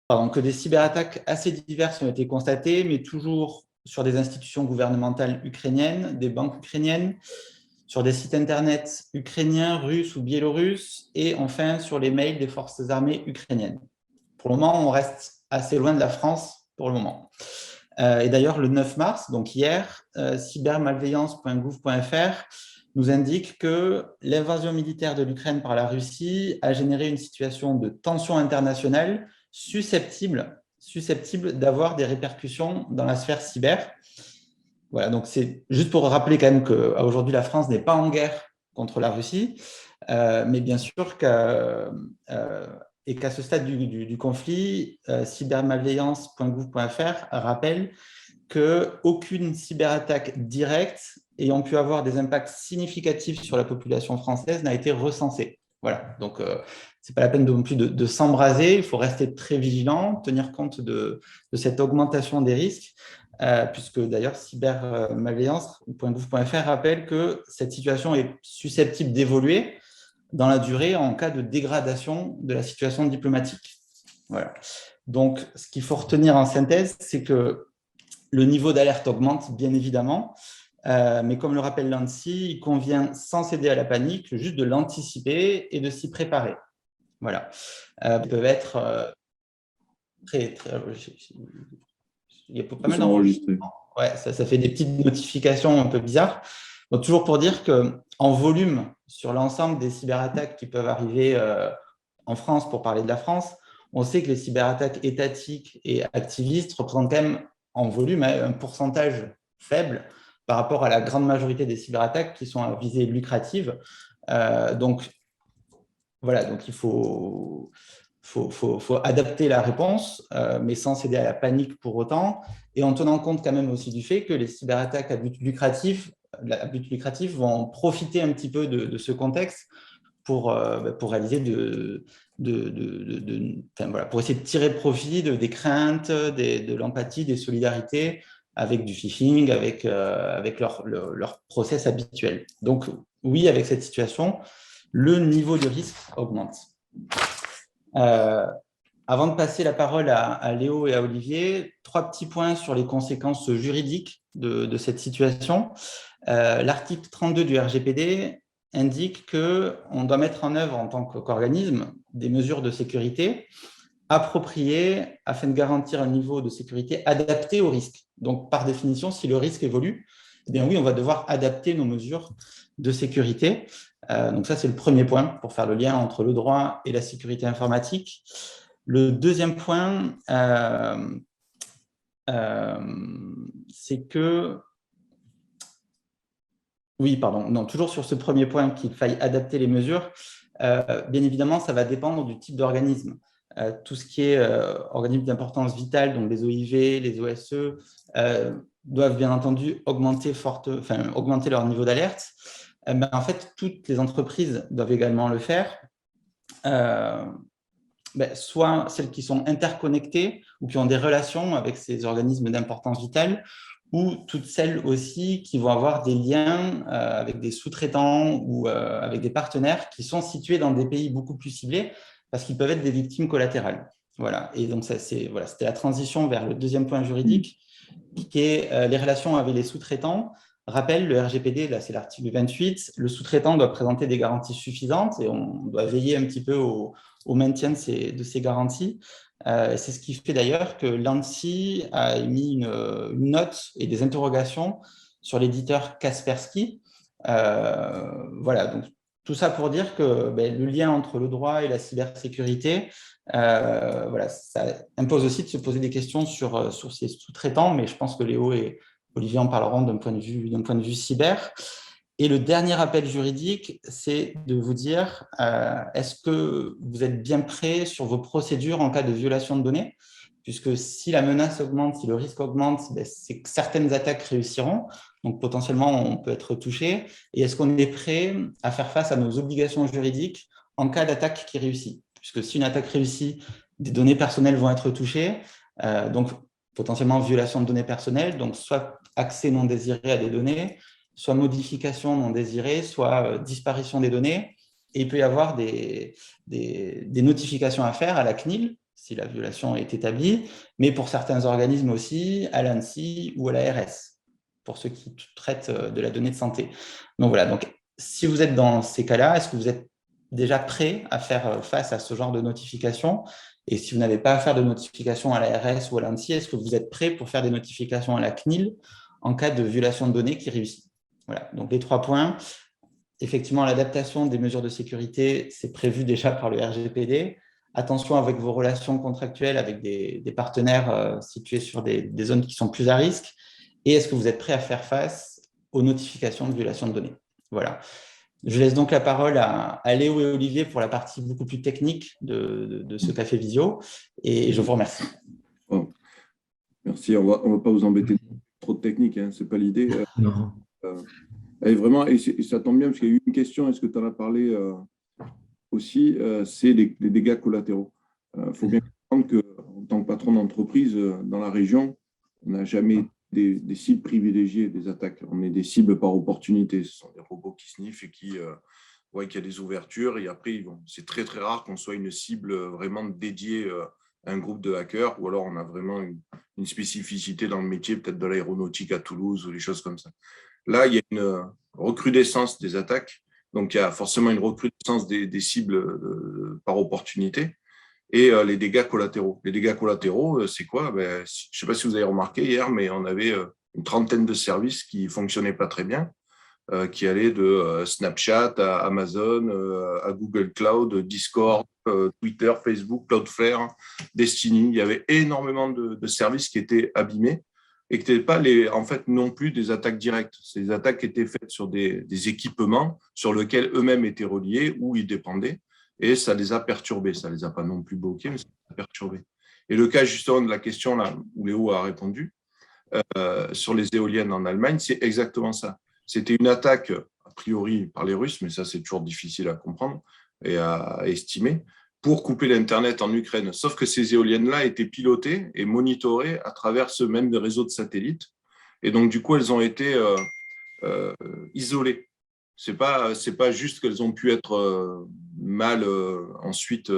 pardon, que des cyberattaques assez diverses ont été constatées, mais toujours sur des institutions gouvernementales ukrainiennes, des banques ukrainiennes, sur des sites internet ukrainiens, russes ou biélorusses, et enfin sur les mails des forces armées ukrainiennes. Pour le moment, on reste assez loin de la France pour le moment. Et d'ailleurs, le 9 mars, donc hier, cybermalveillance.gouv.fr nous indique que l'invasion militaire de l'Ukraine par la Russie a généré une situation de tension internationale susceptible d'avoir des répercussions dans la sphère cyber. Voilà, donc c'est juste pour rappeler quand même qu'aujourd'hui, la France n'est pas en guerre contre la Russie, mais bien sûr qu'à ce stade du conflit, cybermalveillance.gouv.fr rappelle qu'aucune cyberattaque directe ayant pu avoir des impacts significatifs sur la population française n'a été recensée. Voilà, donc ce n'est pas la peine non plus de s'embraser, il faut rester très vigilant, tenir compte de cette augmentation des risques, puisque d'ailleurs cybermalveillance.gouv.fr rappelle que cette situation est susceptible d'évoluer dans la durée en cas de dégradation de la situation diplomatique. Voilà. Donc, ce qu'il faut retenir en synthèse, c'est que le niveau d'alerte augmente, bien évidemment, mais comme le rappelle l'ANSSI, il convient, sans céder à la panique, juste de l'anticiper et de s'y préparer. Voilà. Ils peuvent être très, très… Il y a pas mal d'enregistrements. Ouais, ça fait des petites notifications un peu bizarres. Donc, toujours pour dire qu'en volume, sur l'ensemble des cyberattaques qui peuvent arriver en France, pour parler de la France, on sait que les cyberattaques étatiques et activistes représentent quand même en volume un pourcentage faible par rapport à la grande majorité des cyberattaques qui sont à visée lucrative. Donc, voilà, donc il faut adapter la réponse, mais sans céder à la panique pour autant, et en tenant compte quand même aussi du fait que les cyberattaques à but lucratif vont profiter un petit peu de ce contexte pour réaliser pour essayer de tirer profit des craintes, de l'empathie, des solidarités, avec du phishing, avec leur process habituel. Donc oui, avec cette situation, le niveau de risque augmente. Avant de passer la parole à Léo et à Olivier, 3 petits points sur les conséquences juridiques de cette situation. L'article 32 du RGPD indique qu'on doit mettre en œuvre en tant qu'organisme des mesures de sécurité appropriées afin de garantir un niveau de sécurité adapté au risque. Donc, par définition, si le risque évolue, eh bien oui, on va devoir adapter nos mesures de sécurité. Donc ça, c'est le premier point pour faire le lien entre le droit et la sécurité informatique. Le deuxième point, c'est que… Oui, pardon. Non, toujours sur ce premier point qu'il faille adapter les mesures, bien évidemment, ça va dépendre du type d'organisme. Tout ce qui est organisme d'importance vitale, donc les OIV, les OSE, doivent bien entendu augmenter leur niveau d'alerte. Mais en fait, toutes les entreprises doivent également le faire. Soit celles qui sont interconnectées ou qui ont des relations avec ces organismes d'importance vitale, ou toutes celles aussi qui vont avoir des liens avec des sous-traitants ou avec des partenaires qui sont situés dans des pays beaucoup plus ciblés parce qu'ils peuvent être des victimes collatérales. Voilà. Et donc, c'était la transition vers le deuxième point juridique qui est les relations avec les sous-traitants. Rappel, le RGPD, là c'est l'article 28, le sous-traitant doit présenter des garanties suffisantes et on doit veiller un petit peu au maintien de ces garanties. C'est ce qui fait d'ailleurs que l'ANSSI a émis une note et des interrogations sur l'éditeur Kaspersky. Voilà, donc tout ça pour dire que le lien entre le droit et la cybersécurité, voilà, ça impose aussi de se poser des questions sur ces sous-traitants, mais je pense que Léo et Olivier en parleront d'un point de vue cyber. Et le dernier appel juridique, c'est de vous dire, est-ce que vous êtes bien prêt sur vos procédures en cas de violation de données? Puisque si la menace augmente, si le risque augmente, c'est que certaines attaques réussiront. Donc, potentiellement, on peut être touché. Et est-ce qu'on est prêt à faire face à nos obligations juridiques en cas d'attaque qui réussit? Puisque si une attaque réussit, des données personnelles vont être touchées. Donc, potentiellement, violation de données personnelles. Donc, soit accès non désiré à des données, soit modification non désirée, soit disparition des données. Et il peut y avoir des notifications à faire à la CNIL si la violation est établie, mais pour certains organismes aussi, à l'ANSSI ou à l'ARS, pour ceux qui traitent de la donnée de santé. Donc voilà, donc, si vous êtes dans ces cas-là, est-ce que vous êtes déjà prêt à faire face à ce genre de notification? Et si vous n'avez pas à faire de notification à l'ARS ou à l'ANSSI, est-ce que vous êtes prêt pour faire des notifications à la CNIL en cas de violation de données qui réussit? Voilà, donc les 3 points. Effectivement, l'adaptation des mesures de sécurité, c'est prévu déjà par le RGPD. Attention avec vos relations contractuelles avec des partenaires situés sur des zones qui sont plus à risque. Et est-ce que vous êtes prêt à faire face aux notifications de violation de données? Voilà. Je laisse donc la parole à Léo et Olivier pour la partie beaucoup plus technique de ce café visio. Et je vous remercie. Bon, merci. On va pas vous embêter trop de technique, hein, ce n'est pas l'idée. Non. Et vraiment, et ça tombe bien parce qu'il y a eu une question, est-ce que tu en as parlé aussi, c'est les dégâts collatéraux. Il faut bien comprendre qu'en tant que patron d'entreprise, dans la région, on n'a jamais des cibles privilégiées des attaques. On est des cibles par opportunité. Ce sont des robots qui sniffent et qui voient qu'il y a des ouvertures. Et après, c'est très, très rare qu'on soit une cible vraiment dédiée à un groupe de hackers, ou alors on a vraiment une spécificité dans le métier, peut-être de l'aéronautique à Toulouse ou des choses comme ça. Là, il y a une recrudescence des attaques. Donc, il y a forcément une recrudescence des cibles par opportunité. Et les dégâts collatéraux. Les dégâts collatéraux, c'est quoi? Je ne sais pas si vous avez remarqué hier, mais on avait une trentaine de services qui ne fonctionnaient pas très bien, qui allaient de Snapchat à Amazon, à Google Cloud, Discord, Twitter, Facebook, Cloudflare, Destiny. Il y avait énormément de services qui étaient abîmés et qui n'étaient pas en fait non plus des attaques directes. Ces attaques étaient faites sur des équipements sur lesquels eux-mêmes étaient reliés ou ils dépendaient. Et ça les a perturbés. Ça ne les a pas non plus bloqués, mais ça les a perturbés. Et le cas justement de la question là, où Léo a répondu, sur les éoliennes en Allemagne, c'est exactement ça. C'était une attaque, a priori, par les Russes, mais ça, c'est toujours difficile à comprendre et à estimer, pour couper l'Internet en Ukraine. Sauf que ces éoliennes-là étaient pilotées et monitorées à travers ce même réseau de satellites. Et donc, du coup, elles ont été isolées. C'est pas juste qu'elles ont pu être mal ensuite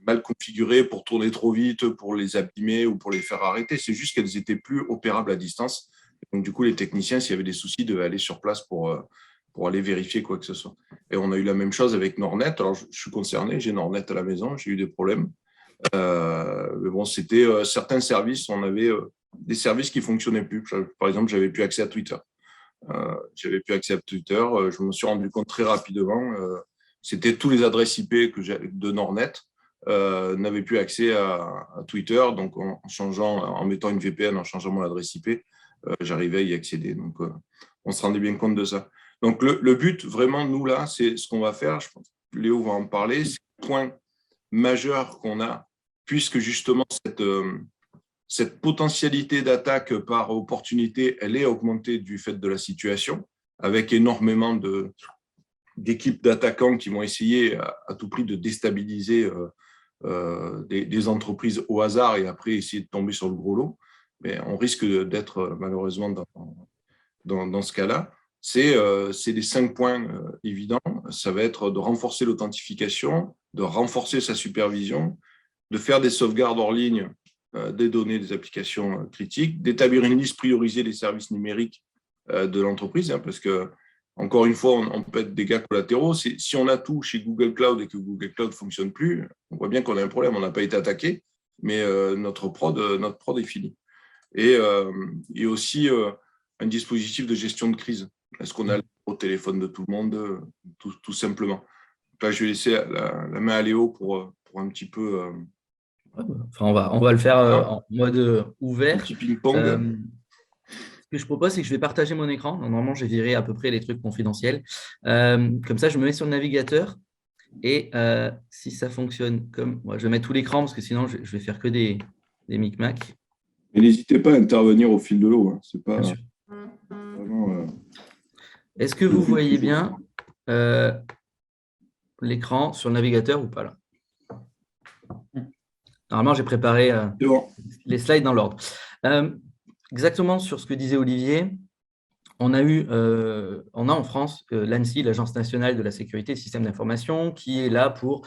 mal configurées pour tourner trop vite, pour les abîmer ou pour les faire arrêter. C'est juste qu'elles étaient plus opérables à distance. Donc, du coup, les techniciens, s'il y avait des soucis, devaient aller sur place pour aller vérifier quoi que ce soit. Et on a eu la même chose avec Nordnet. Alors, je suis concerné, j'ai Nordnet à la maison, j'ai eu des problèmes. Mais bon, c'était certains services, on avait des services qui ne fonctionnaient plus. Par exemple, j'avais plus accès à Twitter. Je me suis rendu compte très rapidement. C'était tous les adresses IP de Nordnet n'avaient plus accès à Twitter. Donc, en mettant une VPN, en changeant mon adresse IP, j'arrivais à y accéder. Donc, on se rendait bien compte de ça. Donc, le but, vraiment, nous, là, c'est ce qu'on va faire. Je pense que Léo va en parler. C'est le point majeur qu'on a, puisque justement, cette potentialité d'attaque par opportunité, elle est augmentée du fait de la situation, avec énormément d'équipes d'attaquants qui vont essayer à tout prix de déstabiliser des entreprises au hasard et après essayer de tomber sur le gros lot. Mais on risque d'être malheureusement dans ce cas-là. C'est les 5 points évidents. Ça va être de renforcer l'authentification, de renforcer sa supervision, de faire des sauvegardes hors ligne des données des applications critiques, d'établir une liste priorisée des services numériques de l'entreprise, hein, parce que, encore une fois, on peut être dégâts collatéraux. Si on a tout chez Google Cloud et que Google Cloud ne fonctionne plus, on voit bien qu'on a un problème. On n'a pas été attaqué, mais notre prod est finie. Et aussi un dispositif de gestion de crise. Est-ce qu'on a au téléphone de tout le monde, tout simplement. Là, je vais laisser la main à Léo pour un petit peu… Enfin, on va le faire en mode ouvert. Un petit ping-pong. Ce que je propose, c'est que je vais partager mon écran. Normalement, j'ai viré à peu près les trucs confidentiels. Comme ça, je me mets sur le navigateur. Et si ça fonctionne comme… je vais mettre tout l'écran parce que sinon, je vais faire que des micmacs. Et n'hésitez pas à intervenir au fil de l'eau. Hein. C'est pas vraiment… Est-ce que vous voyez bien l'écran sur le navigateur ou pas là? Normalement, j'ai préparé les slides dans l'ordre. Exactement sur ce que disait Olivier, On a en France l'ANSSI, l'Agence nationale de la sécurité des systèmes d'information, qui est là pour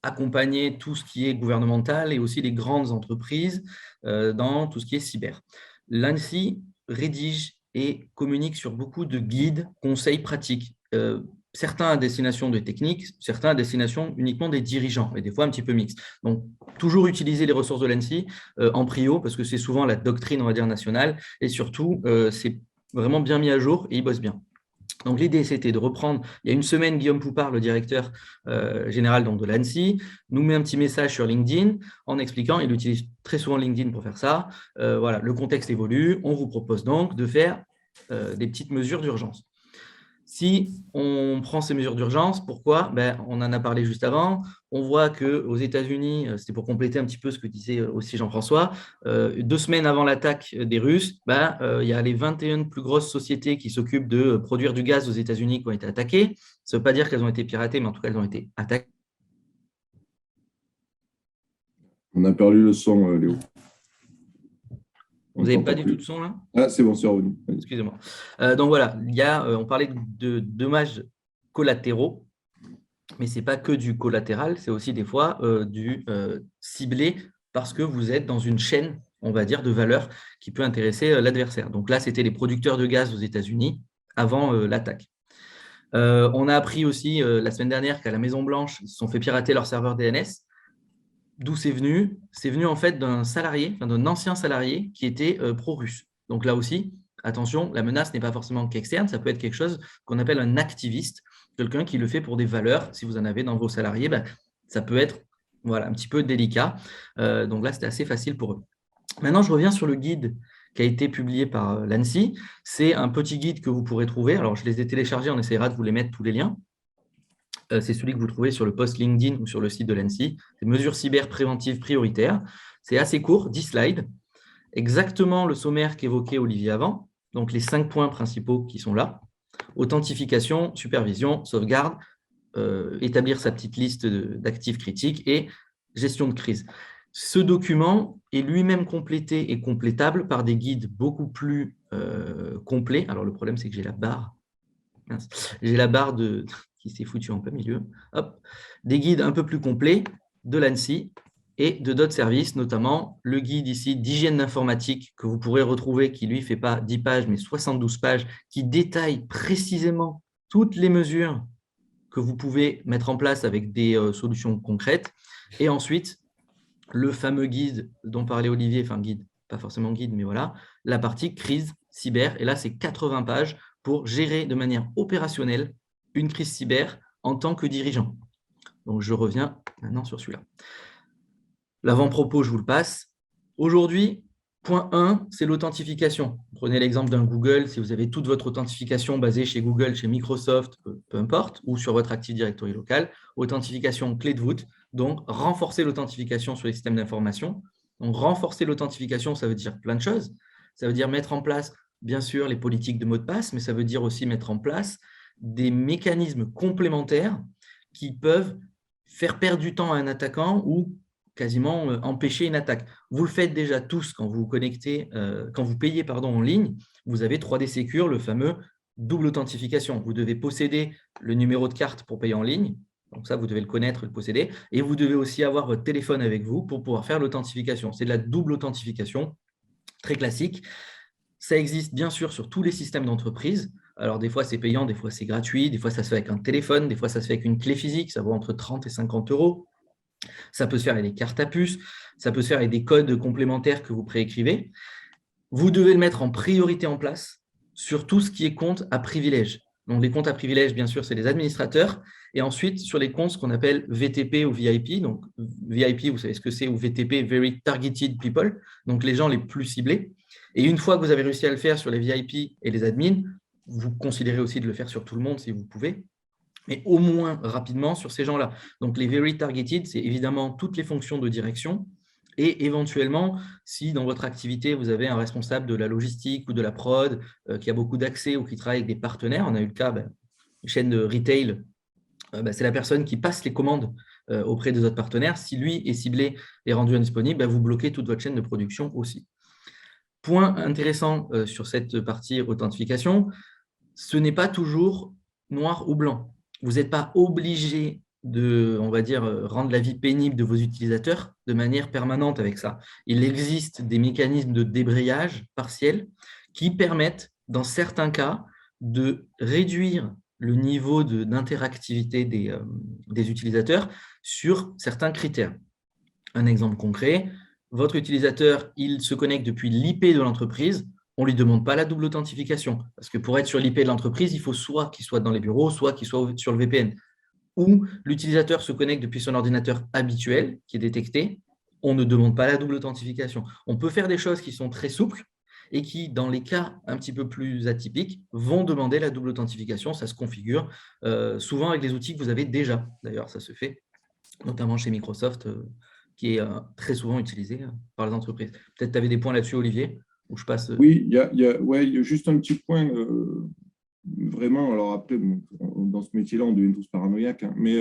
accompagner tout ce qui est gouvernemental et aussi les grandes entreprises dans tout ce qui est cyber. L'ANSSI rédige et communique sur beaucoup de guides, conseils pratiques, certains à destination des techniques, certains à destination uniquement des dirigeants, et des fois un petit peu mixte. Donc, toujours utiliser les ressources de l'ANSSI en prio, parce que c'est souvent la doctrine, on va dire, nationale, et surtout, c'est vraiment bien mis à jour et ils bossent bien. Donc, l'idée, c'était de reprendre, il y a une semaine, Guillaume Poupard, le directeur général donc, de l'ANSSI, nous met un petit message sur LinkedIn en expliquant, il utilise très souvent LinkedIn pour faire ça, voilà, le contexte évolue, on vous propose donc de faire des petites mesures d'urgence. Si on prend ces mesures d'urgence, pourquoi? On en a parlé juste avant. On voit qu'aux États-Unis, c'était pour compléter un petit peu ce que disait aussi Jean-François, 2 semaines avant l'attaque des Russes, il y a les 21 plus grosses sociétés qui s'occupent de produire du gaz aux États-Unis qui ont été attaquées. Ça ne veut pas dire qu'elles ont été piratées, mais en tout cas, elles ont été attaquées. On a perdu le son, Léo. Vous n'avez pas du tout de son là? Ah, c'est bon, c'est revenu. Excusez-moi. Donc voilà, on parlait de dommages collatéraux, mais ce n'est pas que du collatéral, c'est aussi des fois du ciblé parce que vous êtes dans une chaîne, on va dire, de valeur qui peut intéresser l'adversaire. Donc là, c'était les producteurs de gaz aux États-Unis avant l'attaque. On a appris aussi la semaine dernière qu'à la Maison-Blanche, ils se sont fait pirater leur serveur DNS. D'où c'est venu? C'est venu en fait d'un ancien salarié qui était pro-russe. Donc là aussi, attention, la menace n'est pas forcément qu'externe, ça peut être quelque chose qu'on appelle un activiste, quelqu'un qui le fait pour des valeurs. Si vous en avez dans vos salariés, ça peut être un petit peu délicat. Donc là, c'était assez facile pour eux. Maintenant, je reviens sur le guide qui a été publié par l'ANSSI. C'est un petit guide que vous pourrez trouver. Alors, je les ai téléchargés, on essaiera de vous les mettre tous les liens. C'est celui que vous trouvez sur le post LinkedIn ou sur le site de l'ANSSI. C'est mesures cyber préventives prioritaires. C'est assez court, 10 slides. Exactement le sommaire qu'évoquait Olivier avant. Donc, les 5 points principaux qui sont là. Authentification, supervision, sauvegarde, établir sa petite liste d'actifs critiques et gestion de crise. Ce document est lui-même complété et complétable par des guides beaucoup plus complets. Alors, le problème, c'est que j'ai la barre. J'ai la barre qui s'est foutue en plein milieu. Hop. Des guides un peu plus complets de l'ANSSI et de d'autres services, notamment le guide ici d'hygiène d'informatique que vous pourrez retrouver, qui lui ne fait pas 10 pages, mais 72 pages, qui détaille précisément toutes les mesures que vous pouvez mettre en place avec des solutions concrètes. Et ensuite, le fameux guide dont parlait Olivier, enfin guide, pas forcément guide, mais voilà, la partie crise cyber. Et là, c'est 80 pages pour gérer de manière opérationnelle une crise cyber en tant que dirigeant. Donc, je reviens maintenant sur celui-là. L'avant-propos, je vous le passe. Aujourd'hui, point 1, c'est l'authentification. Prenez l'exemple d'un Google. Si vous avez toute votre authentification basée chez Google, chez Microsoft, peu importe, ou sur votre Active Directory local, authentification clé de voûte. Donc, renforcer l'authentification sur les systèmes d'information. Donc, renforcer l'authentification, ça veut dire plein de choses. Ça veut dire mettre en place, bien sûr, les politiques de mots de passe, mais ça veut dire aussi mettre en place des mécanismes complémentaires qui peuvent faire perdre du temps à un attaquant ou quasiment empêcher une attaque. Vous le faites déjà tous quand vous vous connectez, quand vous payez en ligne, vous avez 3D Secure, le fameux double authentification. Vous devez posséder le numéro de carte pour payer en ligne, donc ça, vous devez le connaître, le posséder, et vous devez aussi avoir votre téléphone avec vous pour pouvoir faire l'authentification. C'est de la double authentification, très classique. Ça existe bien sûr sur tous les systèmes d'entreprise. Alors, des fois, c'est payant, des fois, c'est gratuit, des fois, ça se fait avec un téléphone, des fois, ça se fait avec une clé physique, ça vaut entre 30 et 50 €. Ça peut se faire avec des cartes à puce, ça peut se faire avec des codes complémentaires que vous préécrivez. Vous devez le mettre en priorité en place sur tout ce qui est compte à privilège. Donc, les comptes à privilège, bien sûr, c'est les administrateurs. Et ensuite, sur les comptes, ce qu'on appelle VTP ou VIP. Donc, VIP, vous savez ce que c'est, ou VTP, Very Targeted People. Donc, les gens les plus ciblés. Et une fois que vous avez réussi à le faire sur les VIP et les admins, vous considérez aussi de le faire sur tout le monde si vous pouvez, mais au moins rapidement sur ces gens-là. Donc, les very targeted, c'est évidemment toutes les fonctions de direction et éventuellement, si dans votre activité, vous avez un responsable de la logistique ou de la prod qui a beaucoup d'accès ou qui travaille avec des partenaires, on a eu le cas, une chaîne de retail, c'est la personne qui passe les commandes auprès des autres partenaires. Si lui est ciblé et rendu indisponible, vous bloquez toute votre chaîne de production aussi. point intéressant sur cette partie authentification, ce n'est pas toujours noir ou blanc. Vous n'êtes pas obligé de, on va dire, rendre la vie pénible de vos utilisateurs de manière permanente avec ça. Il existe des mécanismes de débrayage partiel qui permettent, dans certains cas, de réduire le niveau d'interactivité des utilisateurs sur certains critères. Un exemple concret, votre utilisateur, il se connecte depuis l'IP de l'entreprise, on ne lui demande pas la double authentification. Parce que pour être sur l'IP de l'entreprise, il faut soit qu'il soit dans les bureaux, soit qu'il soit sur le VPN. Ou l'utilisateur se connecte depuis son ordinateur habituel, qui est détecté, on ne demande pas la double authentification. On peut faire des choses qui sont très souples et qui, dans les cas un petit peu plus atypiques, vont demander la double authentification. Ça se configure souvent avec les outils que vous avez déjà. D'ailleurs, ça se fait notamment chez Microsoft, qui est très souvent utilisé par les entreprises. Peut-être tu avais des points là-dessus, Olivier, où je passe… Oui, il y a juste un petit point, vraiment. Alors après, bon, dans ce métier-là, on devient tous paranoïaques, hein, mais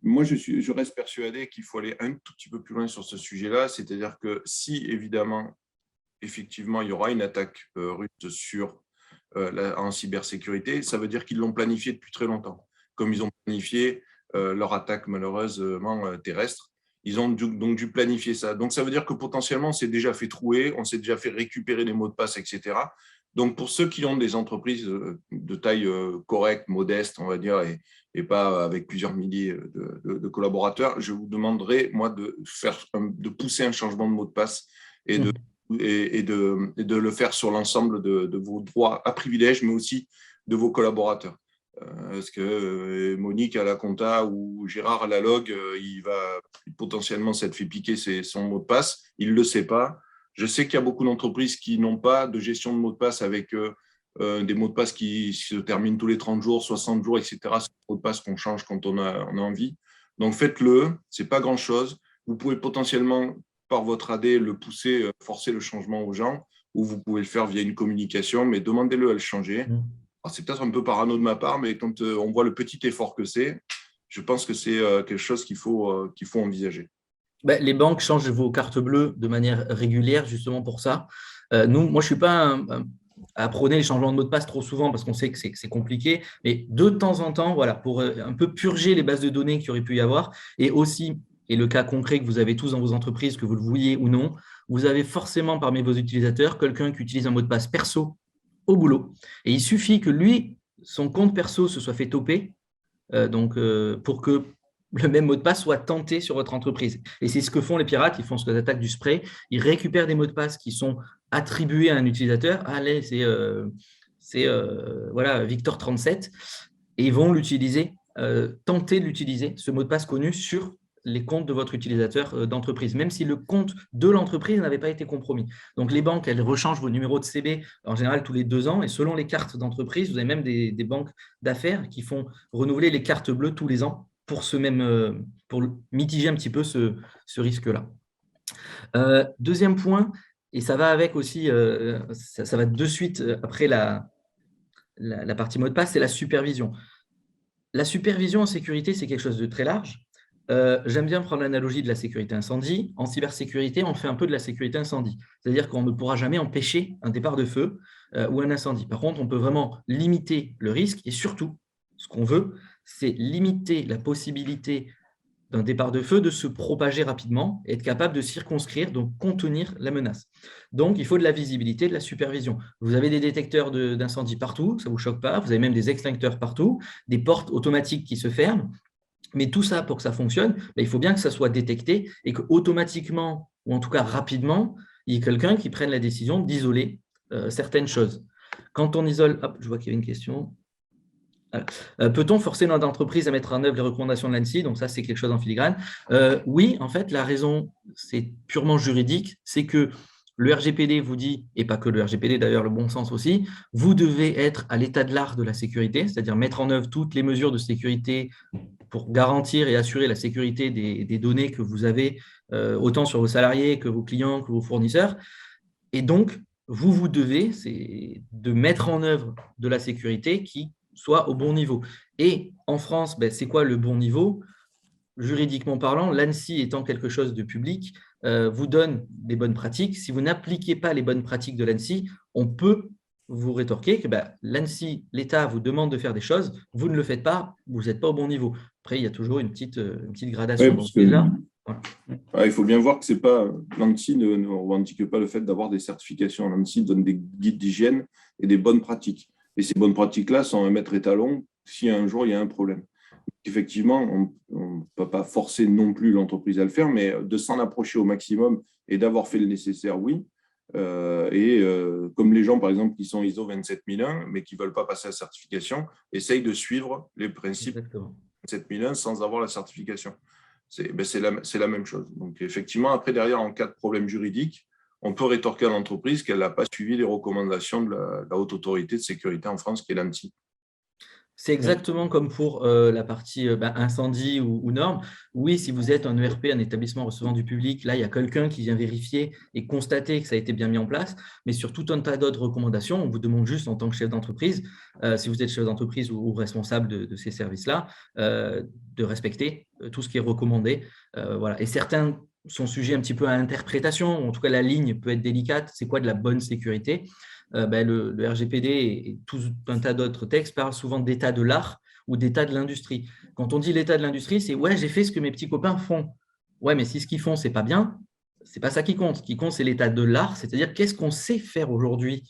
moi, je reste persuadé qu'il faut aller un tout petit peu plus loin sur ce sujet-là. C'est-à-dire que si, évidemment, effectivement, il y aura une attaque russe en cybersécurité, ça veut dire qu'ils l'ont planifié depuis très longtemps, comme ils ont planifié leur attaque malheureusement terrestre. Ils ont donc dû planifier ça. Donc, ça veut dire que potentiellement, on s'est déjà fait trouer, on s'est déjà fait récupérer des mots de passe, etc. Donc, pour ceux qui ont des entreprises de taille correcte, modeste, on va dire, et pas avec plusieurs milliers de collaborateurs, je vous demanderai, moi, de pousser un changement de mot de passe et de le faire sur l'ensemble de vos droits à privilèges, mais aussi de vos collaborateurs. Parce que Monique à la compta ou Gérard à la log, il va potentiellement s'être fait piquer son mot de passe. Il ne le sait pas. Je sais qu'il y a beaucoup d'entreprises qui n'ont pas de gestion de mot de passe avec des mots de passe qui se terminent tous les 30 jours, 60 jours, etc. C'est un mot de passe qu'on change quand on a envie. Donc, faites-le. Ce n'est pas grand-chose. Vous pouvez potentiellement, par votre AD, le pousser, forcer le changement aux gens, ou vous pouvez le faire via une communication, mais demandez-le à le changer. C'est peut-être un peu parano de ma part, mais quand on voit le petit effort que c'est, je pense que c'est quelque chose qu'il faut envisager. Les banques changent vos cartes bleues de manière régulière, justement pour ça. Moi, je ne suis pas à prôner les changements de mot de passe trop souvent parce qu'on sait que c'est compliqué, mais de temps en temps, voilà, pour un peu purger les bases de données qu'il aurait pu y avoir, et aussi, et le cas concret que vous avez tous dans vos entreprises, que vous le vouliez ou non, vous avez forcément parmi vos utilisateurs quelqu'un qui utilise un mot de passe perso au boulot. Et il suffit que lui, son compte perso se soit fait toper pour que le même mot de passe soit tenté sur votre entreprise. Et c'est ce que font les pirates, ils font ce qu'on appelle du spray, ils récupèrent des mots de passe qui sont attribués à un utilisateur. Allez, c'est voilà, Victor37, et ils vont l'utiliser, tenter de l'utiliser, ce mot de passe connu sur les comptes de votre utilisateur d'entreprise, même si le compte de l'entreprise n'avait pas été compromis. Donc, les banques, elles rechangent vos numéros de CB en général tous les 2 ans, et selon les cartes d'entreprise, vous avez même des banques d'affaires qui font renouveler les cartes bleues tous les ans pour mitiger un petit peu ce risque-là. Deuxième point, et ça va avec aussi, ça va de suite après la partie mot de passe, c'est la supervision. La supervision en sécurité, c'est quelque chose de très large. J'aime bien prendre l'analogie de la sécurité incendie. En cybersécurité, on fait un peu de la sécurité incendie. C'est-à-dire qu'on ne pourra jamais empêcher un départ de feu ou un incendie. Par contre, on peut vraiment limiter le risque et surtout, ce qu'on veut, c'est limiter la possibilité d'un départ de feu de se propager rapidement et être capable de circonscrire, donc contenir la menace. Donc, il faut de la visibilité, de la supervision. Vous avez des détecteurs d'incendie partout, ça ne vous choque pas. Vous avez même des extincteurs partout, des portes automatiques qui se ferment. Mais tout ça, pour que ça fonctionne, il faut bien que ça soit détecté et qu'automatiquement, ou en tout cas rapidement, il y ait quelqu'un qui prenne la décision d'isoler certaines choses. Quand on isole… Hop, je vois qu'il y a une question. Peut-on forcer notre entreprise à mettre en œuvre les recommandations de l'ANSSI? Donc ça, c'est quelque chose en filigrane. Oui, en fait, la raison, c'est purement juridique, c'est que le RGPD vous dit, et pas que le RGPD d'ailleurs, le bon sens aussi, vous devez être à l'état de l'art de la sécurité, c'est-à-dire mettre en œuvre toutes les mesures de sécurité pour garantir et assurer la sécurité des données que vous avez, autant sur vos salariés que vos clients, que vos fournisseurs. Et donc, vous devez de mettre en œuvre de la sécurité qui soit au bon niveau. Et en France, c'est quoi le bon niveau? juridiquement parlant, l'ANSSI étant quelque chose de public, vous donne des bonnes pratiques. Si vous n'appliquez pas les bonnes pratiques de l'ANSSI, on peut vous rétorquer que l'ANSSI, l'État vous demande de faire des choses, vous ne le faites pas, vous n'êtes pas au bon niveau. Après, il y a toujours une petite gradation dans ce là. Voilà. Il faut bien voir que c'est pas l'ANSSI ne revendique pas le fait d'avoir des certifications. L'ANSSI donne des guides d'hygiène et des bonnes pratiques. Et ces bonnes pratiques-là sont un maître étalon si un jour il y a un problème. Effectivement, on ne peut pas forcer non plus l'entreprise à le faire, mais de s'en approcher au maximum et d'avoir fait le nécessaire, oui. Comme les gens, par exemple, qui sont ISO 27001, mais qui ne veulent pas passer la certification, essayent de suivre les principes 27001 sans avoir la certification. C'est la même chose. Donc, effectivement, après, derrière, en cas de problème juridique, on peut rétorquer à l'entreprise qu'elle n'a pas suivi les recommandations de la Haute Autorité de Sécurité en France, qui est l'ANSSI. C'est exactement comme pour la partie incendie ou normes. Oui, si vous êtes un ERP, un établissement recevant du public, là, il y a quelqu'un qui vient vérifier et constater que ça a été bien mis en place. Mais sur tout un tas d'autres recommandations, on vous demande juste en tant que chef d'entreprise, si vous êtes chef d'entreprise ou responsable de ces services-là, de respecter tout ce qui est recommandé. Voilà. Et certains sont sujets un petit peu à interprétation. En tout cas, la ligne peut être délicate. C'est quoi de la bonne sécurité ? Le RGPD et tout un tas d'autres textes parlent souvent d'état de l'art ou d'état de l'industrie. Quand on dit l'état de l'industrie, c'est « ouais, j'ai fait ce que mes petits copains font ». Ouais, mais si ce qu'ils font, ce n'est pas bien, ce n'est pas ça qui compte. Ce qui compte, c'est l'état de l'art, c'est-à-dire qu'est-ce qu'on sait faire aujourd'hui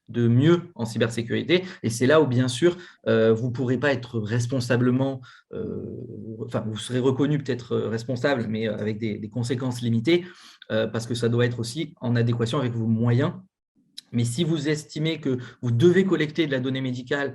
de mieux en cybersécurité. Et c'est là où, bien sûr, vous ne pourrez pas être responsablement, vous serez reconnu peut-être responsable, mais avec des conséquences limitées, parce que ça doit être aussi en adéquation avec vos moyens. Mais si vous estimez que vous devez collecter de la donnée médicale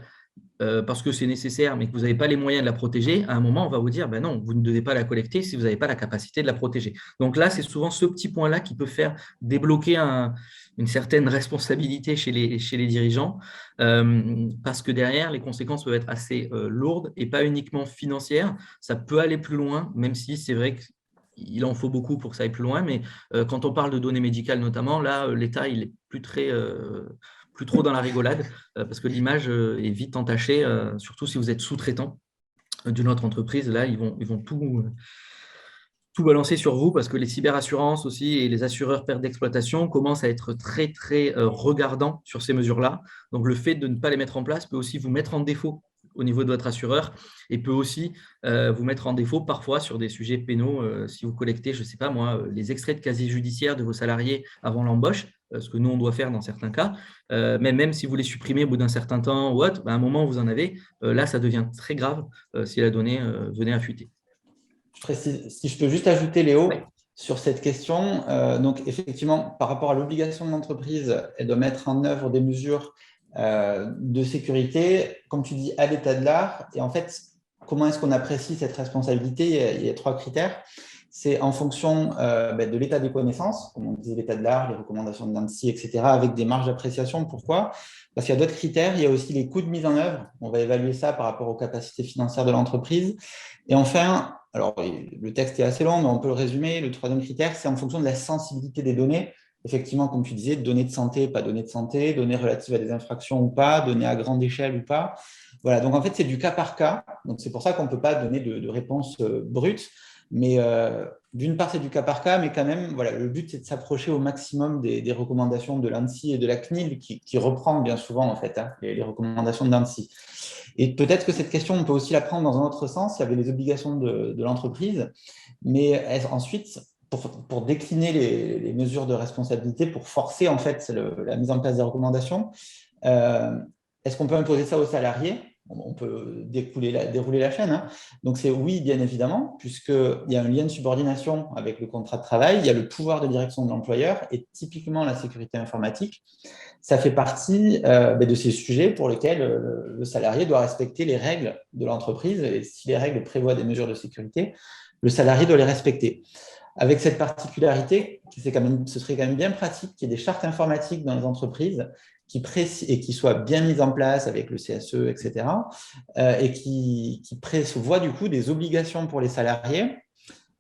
parce que c'est nécessaire, mais que vous n'avez pas les moyens de la protéger, à un moment, on va vous dire non, vous ne devez pas la collecter si vous n'avez pas la capacité de la protéger. Donc là, c'est souvent ce petit point-là qui peut faire débloquer une certaine responsabilité chez les dirigeants, parce que derrière, les conséquences peuvent être assez lourdes et pas uniquement financières. Ça peut aller plus loin, même si c'est vrai que il en faut beaucoup pour que ça aille plus loin, mais quand on parle de données médicales notamment, là, l'État, il n'est plus trop dans la rigolade, parce que l'image est vite entachée, surtout si vous êtes sous-traitant d'une autre entreprise. Là, ils vont tout balancer sur vous, parce que les cyberassurances aussi et les assureurs pertes d'exploitation commencent à être très, très regardants sur ces mesures-là. Donc, le fait de ne pas les mettre en place peut aussi vous mettre en défaut au niveau de votre assureur et peut aussi vous mettre en défaut parfois sur des sujets pénaux si vous collectez, je ne sais pas moi, les extraits de casier judiciaire de vos salariés avant l'embauche, ce que nous, on doit faire dans certains cas, mais même si vous les supprimez au bout d'un certain temps ou autre, à un moment où vous en avez, là, ça devient très grave si la donnée venait à fuiter. Si je peux juste ajouter, Léo, sur cette question, donc effectivement, par rapport à l'obligation de l'entreprise, elle doit mettre en œuvre des mesures de sécurité, comme tu dis, à l'état de l'art. Et en fait, comment est-ce qu'on apprécie cette responsabilité ? Il y a 3 critères. C'est en fonction de l'état des connaissances, comme on disait, l'état de l'art, les recommandations de l'ANSSI, etc., avec des marges d'appréciation. Pourquoi ? Parce qu'il y a d'autres critères. Il y a aussi les coûts de mise en œuvre. On va évaluer ça par rapport aux capacités financières de l'entreprise. Et enfin, alors le texte est assez long, mais on peut le résumer. Le 3e critère, c'est en fonction de la sensibilité des données. Effectivement, comme tu disais, données de santé, pas données de santé, données relatives à des infractions ou pas, données à grande échelle ou pas. Voilà, donc en fait, c'est du cas par cas. Donc c'est pour ça qu'on ne peut pas donner de réponse brute. Mais d'une part, c'est du cas par cas, mais quand même, voilà, le but, c'est de s'approcher au maximum des recommandations de l'ANSSI et de la CNIL, qui reprend bien souvent en fait les recommandations de l'ANSSI. Et peut-être que cette question, on peut aussi la prendre dans un autre sens. Il y avait les obligations de l'entreprise, mais ensuite, pour décliner les mesures de responsabilité, pour forcer en fait la mise en place des recommandations, est-ce qu'on peut imposer ça aux salariés ? On peut dérouler la chaîne. Hein. Donc, c'est oui, bien évidemment, puisqu'il y a un lien de subordination avec le contrat de travail, il y a le pouvoir de direction de l'employeur et typiquement la sécurité informatique. Ça fait partie de ces sujets pour lesquels le salarié doit respecter les règles de l'entreprise. Et si les règles prévoient des mesures de sécurité, le salarié doit les respecter. Avec cette particularité, ce serait quand même bien pratique qu'il y ait des chartes informatiques dans les entreprises qui soient bien mises en place avec le CSE, etc., et qui prévoient du coup des obligations pour les salariés.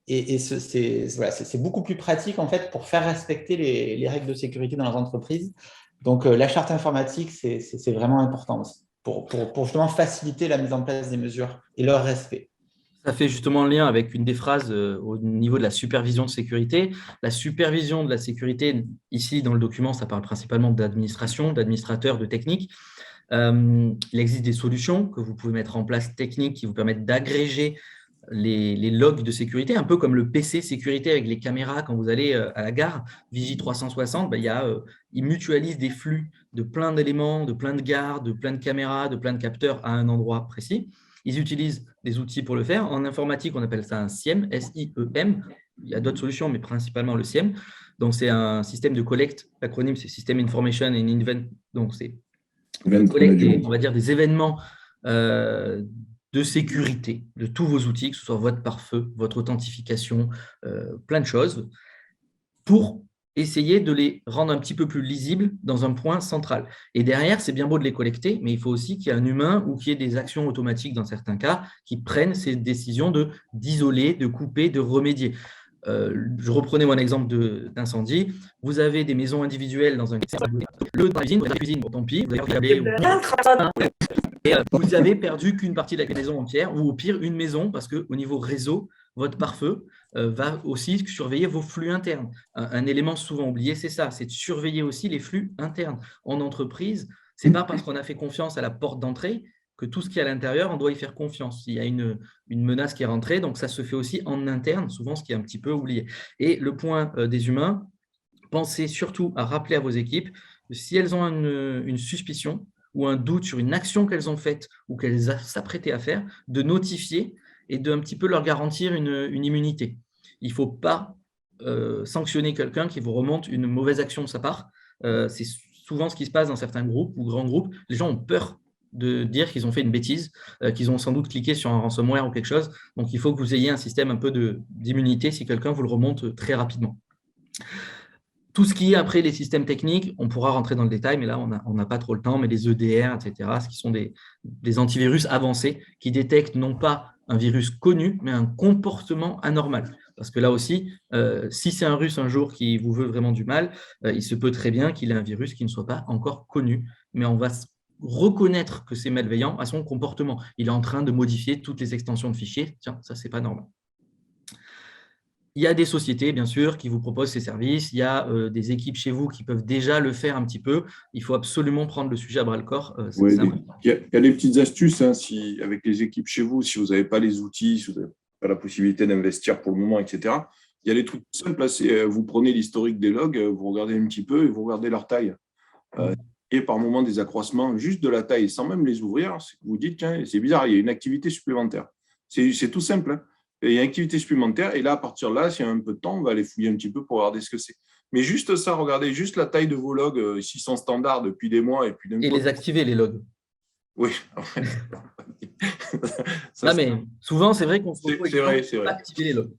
Et c'est beaucoup plus pratique en fait pour faire respecter les règles de sécurité dans les entreprises. Donc, la charte informatique, c'est vraiment important aussi pour justement faciliter la mise en place des mesures et leur respect. Ça fait justement le lien avec une des phrases au niveau de la supervision de sécurité. La supervision de la sécurité, ici dans le document, ça parle principalement d'administration, d'administrateurs, de technique. Il existe des solutions que vous pouvez mettre en place techniques qui vous permettent d'agréger les logs de sécurité, un peu comme le PC sécurité avec les caméras quand vous allez à la gare, Vigie 360, ils mutualisent des flux de plein d'éléments, de plein de gares, de plein de caméras, de plein de capteurs à un endroit précis. Ils utilisent des outils pour le faire. En informatique, on appelle ça un SIEM, S-I-E-M. Il y a d'autres solutions, mais principalement le SIEM. Donc, c'est un système de collecte. L'acronyme, c'est System Information and Event. Donc, c'est collecte, on va dire, des événements de sécurité de tous vos outils, que ce soit votre pare-feu, votre authentification, plein de choses, pour essayer de les rendre un petit peu plus lisibles dans un point central. Et derrière, c'est bien beau de les collecter, mais il faut aussi qu'il y ait un humain ou qu'il y ait des actions automatiques dans certains cas qui prennent ces décisions d'isoler, de couper, de remédier. Je reprenais mon exemple d'incendie. Vous avez des maisons individuelles dans un la cuisine, bon, tant pis, vous avez perdu qu'une partie de la maison entière, ou au pire une maison, parce qu'au niveau réseau, votre pare-feu va aussi surveiller vos flux internes. Un élément souvent oublié, c'est ça, c'est de surveiller aussi les flux internes. En entreprise, ce n'est pas parce qu'on a fait confiance à la porte d'entrée que tout ce qui est à l'intérieur, on doit y faire confiance. Il y a une menace qui est rentrée, donc ça se fait aussi en interne, souvent ce qui est un petit peu oublié. Et le point des humains, pensez surtout à rappeler à vos équipes que si elles ont une suspicion ou un doute sur une action qu'elles ont faite ou qu'elles s'apprêtaient à faire, de notifier et d'un petit peu leur garantir une immunité. Il ne faut pas sanctionner quelqu'un qui vous remonte une mauvaise action de sa part. C'est souvent ce qui se passe dans certains groupes ou grands groupes. Les gens ont peur de dire qu'ils ont fait une bêtise, qu'ils ont sans doute cliqué sur un ransomware ou quelque chose. Donc, il faut que vous ayez un système un peu d'immunité si quelqu'un vous le remonte très rapidement. Tout ce qui est après les systèmes techniques, on pourra rentrer dans le détail, mais là, on n'a pas trop le temps, mais les EDR, etc., ce qui sont des antivirus avancés qui détectent non pas un virus connu, mais un comportement anormal. Parce que là aussi, si c'est un russe un jour qui vous veut vraiment du mal, il se peut très bien qu'il ait un virus qui ne soit pas encore connu, mais on va reconnaître que c'est malveillant à son comportement. Il est en train de modifier toutes les extensions de fichiers. Tiens, ça, c'est pas normal. Il y a des sociétés, bien sûr, qui vous proposent ces services. Il y a des équipes chez vous qui peuvent déjà le faire un petit peu. Il faut absolument prendre le sujet à bras-le-corps. Il y a des petites astuces avec les équipes chez vous, si vous n'avez pas les outils, si vous n'avez pas la possibilité d'investir pour le moment, etc. Il y a des trucs simples. Vous prenez l'historique des logs, vous regardez un petit peu et vous regardez leur taille. Et par moment, des accroissements juste de la taille, sans même les ouvrir. Vous dites, tiens, c'est bizarre, il y a une activité supplémentaire. C'est tout simple. Il y a une activité supplémentaire, et là, à partir de là, s'il y a un peu de temps, on va aller fouiller un petit peu pour regarder ce que c'est. Mais juste ça, regardez juste la taille de vos logs, s'ils sont standards depuis des mois. Et les activer, les logs. Oui. Mais souvent, c'est vrai qu'on faut activer les logs.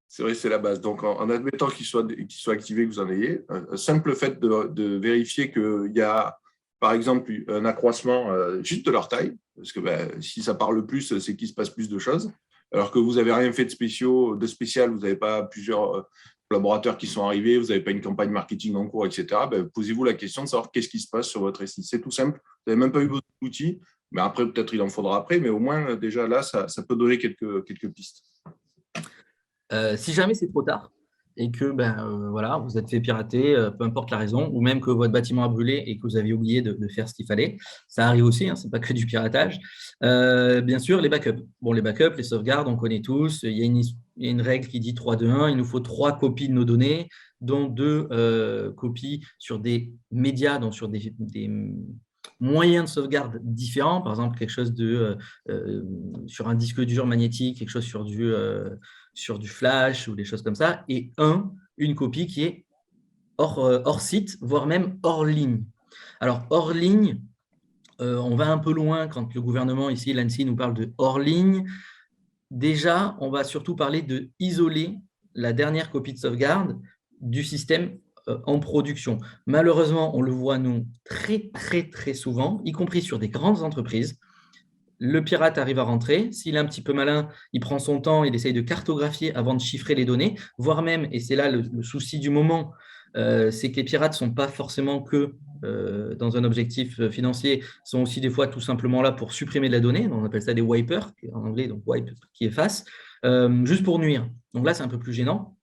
C'est vrai, c'est la base. Donc, en admettant qu'ils soient activés, que vous en ayez, un simple fait de vérifier qu'il y a, par exemple, un accroissement juste de leur taille, parce que si ça parle plus, c'est qu'il se passe plus de choses. Alors que vous n'avez rien fait de spécial, vous n'avez pas plusieurs collaborateurs qui sont arrivés, vous n'avez pas une campagne marketing en cours, etc., posez-vous la question de savoir qu'est-ce qui se passe sur votre SI. C'est tout simple. Vous n'avez même pas eu votre outil, mais après, peut-être il en faudra après, mais au moins, déjà là, ça peut donner quelques pistes. Si jamais c'est trop tard et que vous êtes fait pirater, peu importe la raison, ou même que votre bâtiment a brûlé et que vous aviez oublié de faire ce qu'il fallait, ça arrive aussi, ce n'est pas que du piratage. Bien sûr, les backups. Bon, les backups, les sauvegardes, on connaît tous. Il y a une règle qui dit 3-2-1, il nous faut 3 copies de nos données, dont 2 copies sur des médias, donc sur des moyens de sauvegarde différents, par exemple quelque chose sur un disque dur magnétique, quelque chose sur du flash ou des choses comme ça, et une copie qui est hors site, voire même hors ligne. Alors, hors ligne, on va un peu loin quand le gouvernement, ici, l'ANSSI, nous parle de hors ligne. Déjà, on va surtout parler de isoler la dernière copie de sauvegarde du système en production. Malheureusement, on le voit, nous, très, très, très souvent, y compris sur des grandes entreprises. Le pirate arrive à rentrer. S'il est un petit peu malin, il prend son temps, il essaye de cartographier avant de chiffrer les données, voire même, et c'est là le souci du moment, c'est que les pirates ne sont pas forcément que dans un objectif financier, sont aussi des fois tout simplement là pour supprimer de la donnée. On appelle ça des wipers, en anglais, donc wipe qui efface, juste pour nuire. Donc là, c'est un peu plus gênant.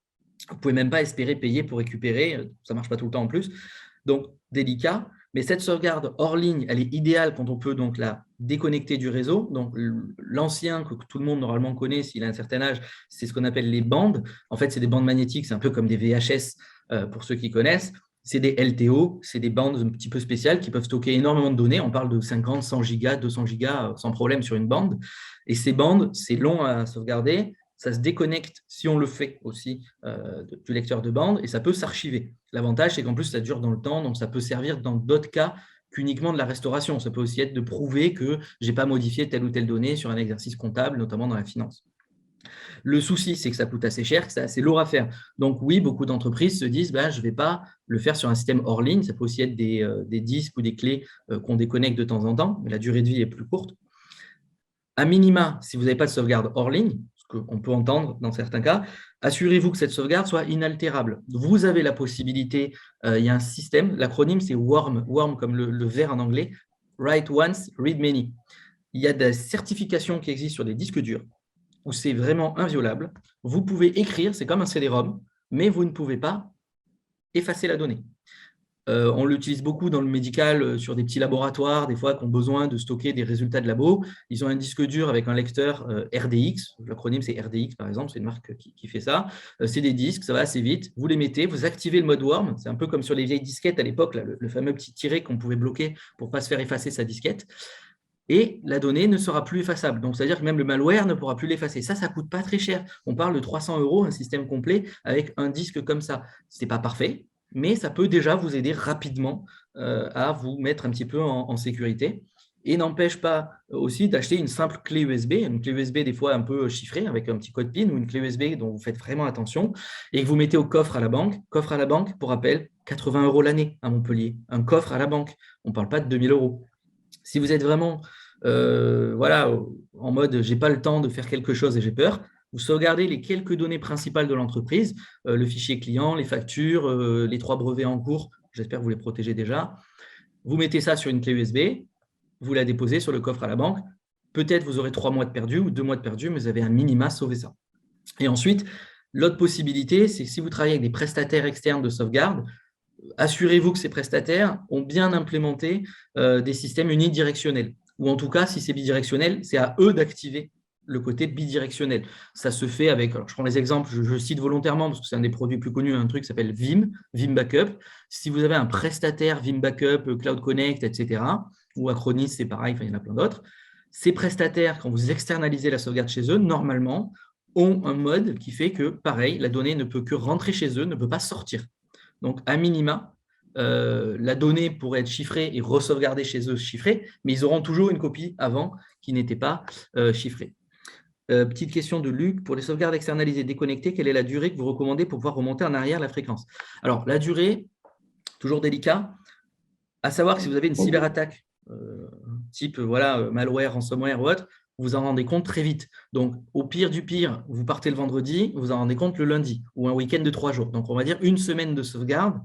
Vous ne pouvez même pas espérer payer pour récupérer, ça ne marche pas tout le temps en plus. Donc, délicat. Mais cette sauvegarde hors ligne, elle est idéale quand on peut donc la déconnecter du réseau. Donc, l'ancien que tout le monde normalement connaît, s'il a un certain âge, c'est ce qu'on appelle les bandes. En fait, c'est des bandes magnétiques, c'est un peu comme des VHS pour ceux qui connaissent. C'est des LTO, c'est des bandes un petit peu spéciales qui peuvent stocker énormément de données. On parle de 50, 100 gigas, 200 gigas sans problème sur une bande. Et ces bandes, c'est long à sauvegarder. Ça se déconnecte si on le fait aussi du lecteur de bande et ça peut s'archiver. L'avantage, c'est qu'en plus, ça dure dans le temps, donc ça peut servir dans d'autres cas qu'uniquement de la restauration. Ça peut aussi être de prouver que je n'ai pas modifié telle ou telle donnée sur un exercice comptable, notamment dans la finance. Le souci, c'est que ça coûte assez cher, que c'est assez lourd à faire. Donc oui, beaucoup d'entreprises se disent je ne vais pas le faire sur un système hors ligne. Ça peut aussi être des disques ou des clés qu'on déconnecte de temps en temps, mais la durée de vie est plus courte. À minima, si vous n'avez pas de sauvegarde hors ligne, ce qu'on peut entendre dans certains cas, assurez-vous que cette sauvegarde soit inaltérable. Vous avez la possibilité, il y a un système, l'acronyme c'est WORM, WORM comme le ver en anglais, Write Once, Read Many. Il y a des certifications qui existent sur des disques durs où c'est vraiment inviolable. Vous pouvez écrire, c'est comme un CD-ROM, mais vous ne pouvez pas effacer la donnée. On l'utilise beaucoup dans le médical sur des petits laboratoires, des fois qui ont besoin de stocker des résultats de labo. Ils ont un disque dur avec un lecteur RDX. L'acronyme, c'est RDX, par exemple. C'est une marque qui fait ça. C'est des disques, ça va assez vite. Vous les mettez, vous activez le mode worm. C'est un peu comme sur les vieilles disquettes à l'époque, le fameux petit tiret qu'on pouvait bloquer pour ne pas se faire effacer sa disquette. Et la donnée ne sera plus effaçable. Donc, c'est-à-dire que même le malware ne pourra plus l'effacer. Ça ne coûte pas très cher. On parle de 300 €, un système complet avec un disque comme ça. Ce n'est pas parfait, mais ça peut déjà vous aider rapidement à vous mettre un petit peu en sécurité. Et n'empêche pas aussi d'acheter une simple clé USB, une clé USB des fois un peu chiffrée avec un petit code PIN ou une clé USB dont vous faites vraiment attention et que vous mettez au coffre à la banque. Coffre à la banque, pour rappel, 80 € l'année à Montpellier. Un coffre à la banque, on ne parle pas de 2000 €. Si vous êtes vraiment en mode « j'ai pas le temps de faire quelque chose et j'ai peur », vous sauvegardez les quelques données principales de l'entreprise, le fichier client, les factures, les 3 brevets en cours, j'espère que vous les protégez déjà. Vous mettez ça sur une clé USB, vous la déposez sur le coffre à la banque. Peut-être vous aurez 3 mois de perdu ou 2 mois de perdu, mais vous avez un minima sauvé ça. Et ensuite, l'autre possibilité, c'est que si vous travaillez avec des prestataires externes de sauvegarde, assurez-vous que ces prestataires ont bien implémenté des systèmes unidirectionnels. Ou en tout cas, si c'est bidirectionnel, c'est à eux d'activer le côté bidirectionnel. Ça se fait avec, alors je prends les exemples, je cite volontairement parce que c'est un des produits plus connus, un truc qui s'appelle Vim Backup. Si vous avez un prestataire Vim Backup, Cloud Connect, etc., ou Acronis, c'est pareil, il y en a plein d'autres, ces prestataires, quand vous externalisez la sauvegarde chez eux, normalement, ont un mode qui fait que, pareil, la donnée ne peut que rentrer chez eux, ne peut pas sortir. Donc, à minima, la donnée pourrait être chiffrée et re-sauvegardée chez eux chiffrée, mais ils auront toujours une copie avant qui n'était pas chiffrée. Petite question de Luc, pour les sauvegardes externalisées déconnectées, quelle est la durée que vous recommandez pour pouvoir remonter en arrière la fréquence? Alors, la durée, toujours délicat, à savoir que si vous avez une cyberattaque type malware, ransomware ou autre, vous en rendez compte très vite. Donc, au pire du pire, vous partez le vendredi, vous en rendez compte le lundi ou un week-end de 3 jours. Donc, on va dire une semaine de sauvegarde,